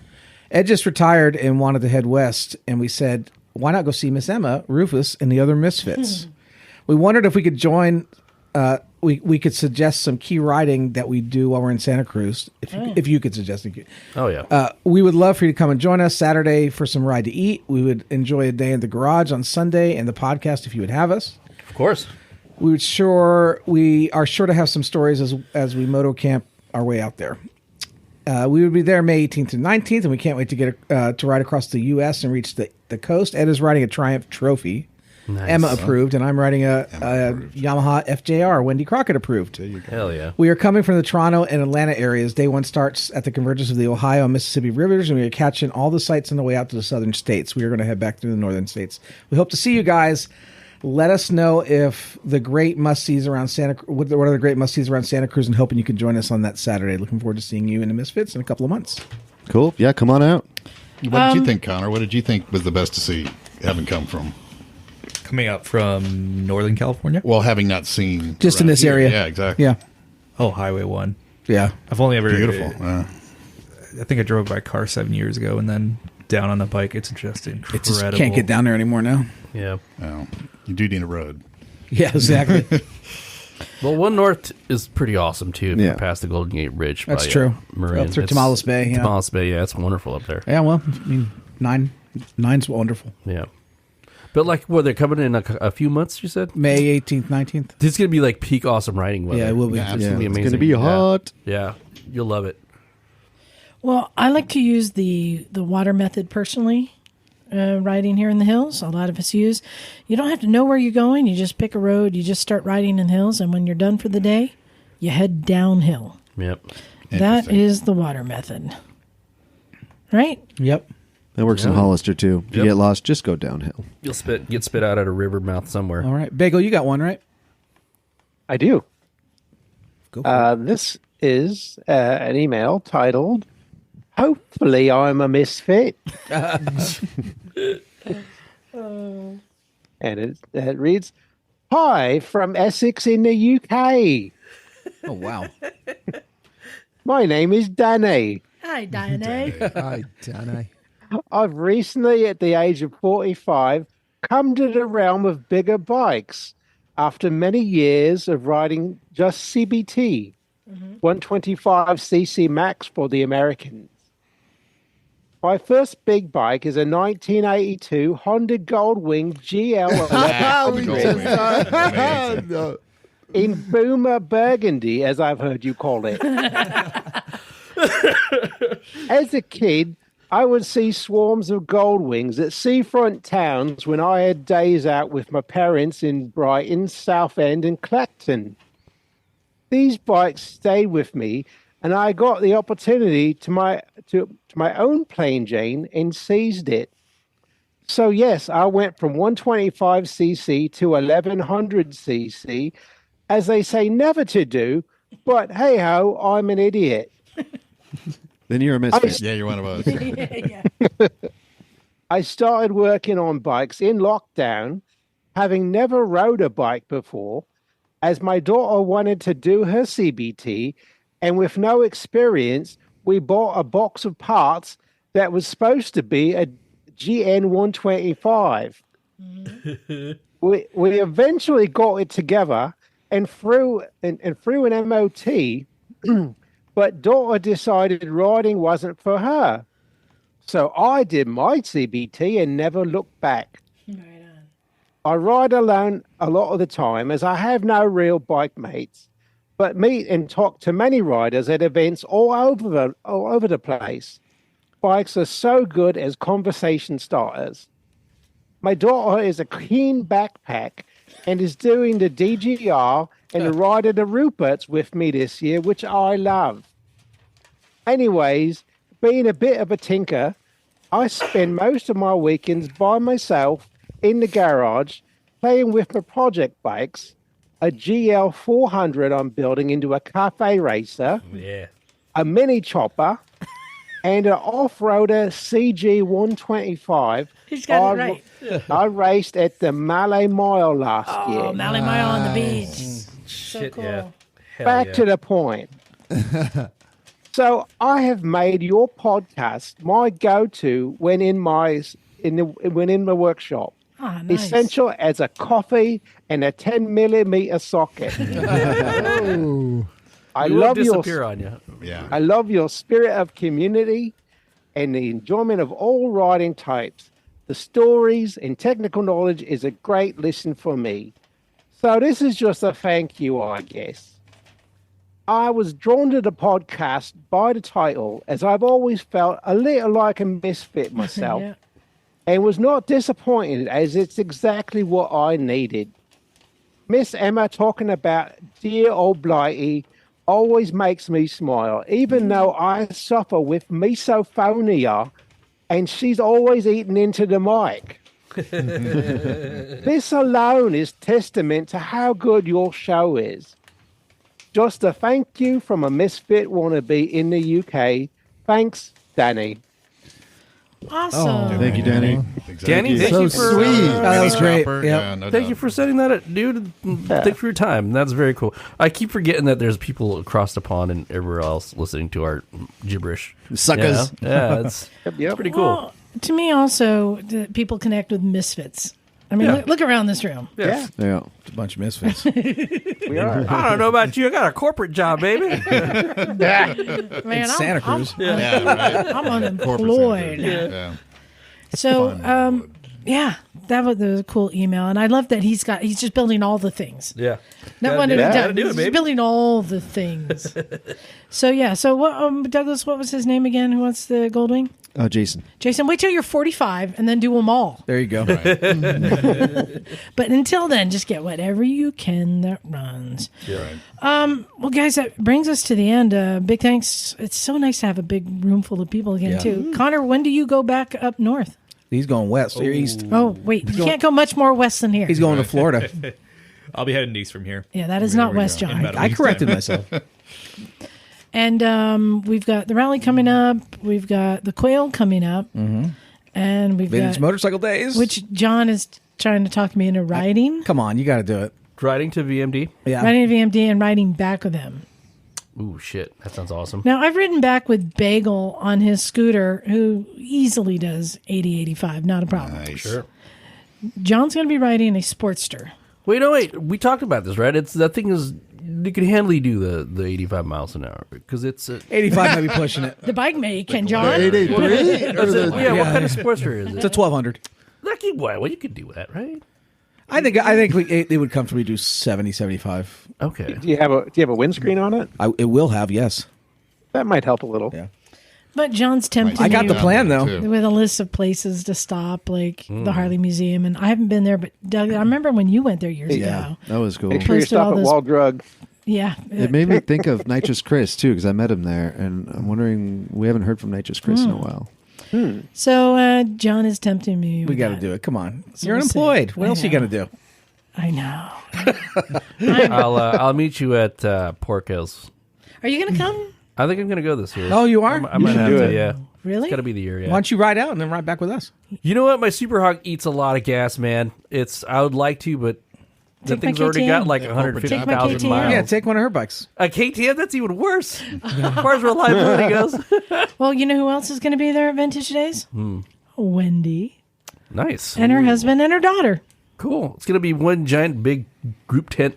Ed just retired and wanted to head west, and we said, why not go see Miss Emma, Rufus, and the other Misfits? We wondered if we could join, we could suggest some key riding that we do while we're in Santa Cruz, if you could suggest it. Oh yeah. We would love for you to come and join us Saturday for some ride to eat. We would enjoy a day in the garage on Sunday and the podcast if you would have us. Of course. We are sure to have some stories as we moto camp our way out there. We would be there May 18th and 19th, and we can't wait to get to ride across the U.S. and reach the coast. Ed is riding a Triumph Trophy. Emma approved, and I'm riding a Yamaha FJR, Wendy Crockett approved. There you go. Hell yeah. We are coming from the Toronto and Atlanta areas. Day one starts at the convergence of the Ohio and Mississippi rivers, and we are catching all the sights on the way out to the southern states. We are going to head back through the northern states. We hope to see you guys. Let us know if the great must-sees around what are the great must-sees around Santa Cruz, and hoping you can join us on that Saturday. Looking forward to seeing you in the Misfits in a couple of months. Cool. Yeah, come on out. What did you think, Connor? What did you think was the best to see, having come from? Coming up from Northern California? Well, having not seen. Just in this here. area. Yeah, exactly. Yeah. Oh, Highway 1. Yeah. I've only ever... Beautiful. I think I drove by car 7 years ago, and then down on the bike. It's just incredible. It just can't get down there anymore now. Yeah. Well, you do need a road. Yeah, exactly. Well, One North is pretty awesome, too, if Yeah. you're past the Golden Gate Ridge. That's by, true. Marin. Up through Tamales Bay. Yeah. Tamales Bay, yeah. It's wonderful up there. Yeah, well, I mean, nine's wonderful. Yeah. But, like, they're coming in a few months, you said? May 18th, 19th. This is going to be, like, peak awesome riding weather. Yeah, it will be. It's Yeah, going to be it's amazing. going to be hot. Yeah. You'll love it. Well, I like to use the water method personally, riding here in the hills. A lot of us use. You don't have to know where you're going. You just pick a road. You just start riding in the hills, and when you're done for the day, you head downhill. Yep. That is the water method, right? Yep. That works in Hollister, too. If you get lost, just go downhill. You'll get spit out at a river mouth somewhere. All right. Bagel, you got one, right? I do. Go for it. This is an email titled, "Hopefully I'm a misfit." And it reads, "Hi from Essex in the UK. Oh, wow. My name is Danny. Hi, Diane. Hi, Danny. I've recently, at the age of 45, come to the realm of bigger bikes after many years of riding just CBT, 125cc max for the Americans. My first big bike is a 1982 Honda Goldwing GL 1100 in Boomer Burgundy, as I've heard you call it. As a kid, I would see swarms of Goldwings at seafront towns when I had days out with my parents in Brighton, Southend, and Clacton. These bikes stayed with me, and I got the opportunity to my own plain Jane and seized it. So yes, I went from 125cc to 1100cc, as they say never to do, but hey ho, I'm an idiot. Then you're a misfit. Yeah, you're one of us. I started working on bikes in lockdown, having never rode a bike before, as my daughter wanted to do her CBT, and with no experience, we bought a box of parts that was supposed to be a GN 125. We eventually got it together and through an MOT, but daughter decided riding wasn't for her. So I did my CBT and never looked back. Right on. I ride alone a lot of the time as I have no real bike mates, but meet and talk to many riders at events all over the place. Bikes are so good as conversation starters. My daughter is a keen backpack and is doing the DGR and the Ride of the Ruperts with me this year, which I love. Anyways, being a bit of a tinker, I spend most of my weekends by myself in the garage playing with my project bikes, a GL 400 I'm building into a cafe racer, a mini chopper, and an off-roader CG 125. He's got it right. I raced at the Malay Mile last year. Oh, Malay Mile on the beach. So cool. Yeah. Back to the point. So I have made your podcast my go-to when in my workshop. Ah, nice. Essential as a coffee and a 10mm socket. I We love won't your disappear on you. Yeah. I love your spirit of community and the enjoyment of all riding types. The stories and technical knowledge is a great listen for me. So this is just a thank you, I guess. I was drawn to the podcast by the title, as I've always felt a little like a misfit myself. Yeah. and was not disappointed, as it's exactly what I needed. Miss Emma talking about dear old Blighty always makes me smile, even though I suffer with misophonia and she's always eating into the mic. This alone is testament to how good your show is. Just a thank you from a misfit wannabe in the UK. Thanks, Danny. Awesome. Thank you, Danny. Danny, thank So you for sweet. That was great. Proper. Yeah. No Thank doubt. you for setting that up, dude. Thanks for your time. That's very cool. I keep forgetting that there's people across the pond and everywhere else listening to our gibberish. Suckers. Yeah, it's Yep. pretty cool. Well, to me, also, people connect with misfits. I mean, Yeah. look around this room. Yeah, Yeah. It's a bunch of misfits. we are. I don't know about you. I got a corporate job, baby. Man, Santa Cruz. Yeah, right. I'm Corporate unemployed. Santa Cruz. Yeah. So, yeah, that was a cool email, and I love that he's just building all the things. Yeah. Not Gotta one do at it. a Gotta time. do it, He's baby. building all the things. So yeah. So what, Douglas? What was his name again? Who wants the Goldwing? Jason. Jason. Wait till you're 45 and then do them all. There you go. But until then, just get whatever you can that runs. Right. Well, guys, that brings us to the end. Big thanks. It's so nice to have a big room full of people again, Yeah. too. Connor, when do you go back up north? He's going west or east. Oh, wait. You can't go much more west than here. He's going to Florida. I'll be heading east from here. Yeah, that is not west, In John. about a I week's corrected time. myself. And we've got the rally coming up. We've got the quail coming up. Mm-hmm. And we've Vintage got... motorcycle days. Which John is trying to talk me into riding. Come on, you got to do it. Riding to VMD. Yeah. Riding to VMD and riding back with him. Ooh, shit. That sounds awesome. Now, I've ridden back with Bagel on his scooter, who easily does 80, 85. Not a problem. Nice. Sure. John's going to be riding a Sportster. Wait. We talked about this, right? That thing is, you can handily do the 85 miles an hour because it's 85 might be pushing it. The bike may, can John? 883? What kind of Sportster is It's it? a 1200. Well, you could do that, right? I think they would comfortably do 70, 75. Okay. Do you have a windscreen on it? It will have, yes. That might help a little. Yeah. But John's tempting I got you the plan, though. Too. with a list of places to stop, like the Harley Museum. And I haven't been there, but Doug, I remember when you went there years ago. That was cool. Make sure you Posted all stop at those- Wall Drug. Yeah. It made me think of Nitrous Chris, too, because I met him there. And I'm wondering, we haven't heard from Nitrous Chris in a while. So John is tempting me. We with got to that. do it. Come on. So You're we'll see. unemployed. What I else are you know. going to do? I know. I'll meet you at Pork Hills. Are you going to come? I think I'm going to go this year. Oh, you are? I might have do to, it. yeah. Really? It's got to be the year, yeah. Why don't you ride out and then ride back with us? You know what? My Super Hawk eats a lot of gas, man. I would like to, but that Take my thing's already KTM. got like Take my 150,000 KTM. miles. Yeah, take one of her bikes. A KTM, that's even worse. As far as reliability goes. Well, you know who else is going to be there at Vintage Days? Wendy Nice. and her husband and her daughter. Cool. It's going to be one giant big group tent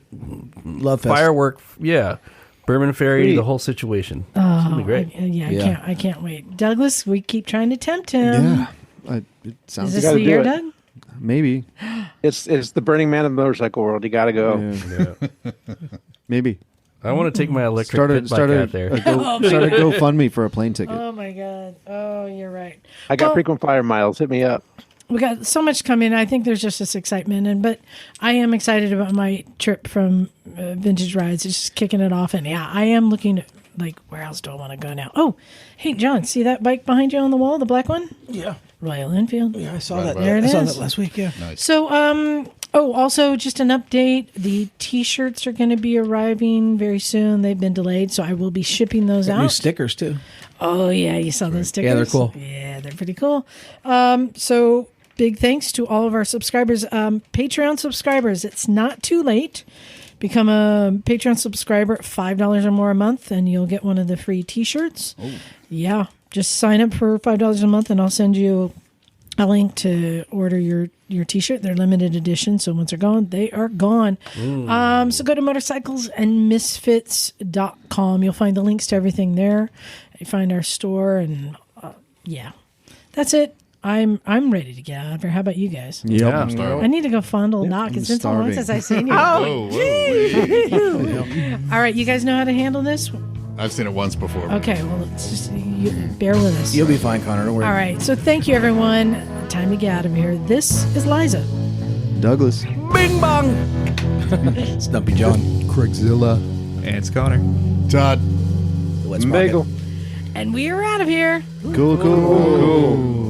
Love fest. firework. Yeah. Berman Ferry, Sweet. the whole situation. It's going to be great. I can't wait. Douglas, we keep trying to tempt him. Yeah. It sounds Is this gotta the do year, it. Doug? maybe. It's the Burning Man of the motorcycle world. You got to go. Yeah. Maybe. I want to take my electric pit bike Started out there. start a GoFundMe for a plane ticket. Oh, my God. Oh, you're right. I got Well, frequent flyer miles. Hit me up. We got so much coming. I think there's just this excitement, but I am excited about my trip from Vintage Rides. It's just kicking it off, and yeah, I am looking at like where else do I want to go now? Oh, hey John, see that bike behind you on the wall, the black one? Yeah. Royal Enfield. Yeah, I saw that. There it I saw is. that last week, yeah. So, also just an update. The T-shirts are going to be arriving very soon. They've been delayed, so I will be shipping those Got out. new stickers, too. Oh yeah, you saw those stickers? Yeah, they're cool. Yeah, they're pretty cool. So big thanks to all of our subscribers, Patreon subscribers. It's not too late. Become a Patreon subscriber at $5 or more a month, and you'll get one of the free T-shirts. Oh. Yeah, just sign up for $5 a month, and I'll send you a link to order your T-shirt. They're limited edition, so once they're gone, they are gone. So go to motorcyclesandmisfits.com. You'll find the links to everything there. You find our store, and yeah, that's it. I'm ready to get out of here. How about you guys? Yep. I'm starving. I need to go fondle Knock. It's been so long starving. since I've seen you. Whoa, whoa. All right, you guys know how to handle this? I've seen it once before. Okay, well, it's just bear with us. You'll be fine, Connor. Don't worry. All right, so thank you, everyone. time to get out of here. This is Liza. Douglas. Bing bong. Stumpy John. Craigzilla. And it's Connor. Todd. Let's Bagel. And we are out of here. Cool.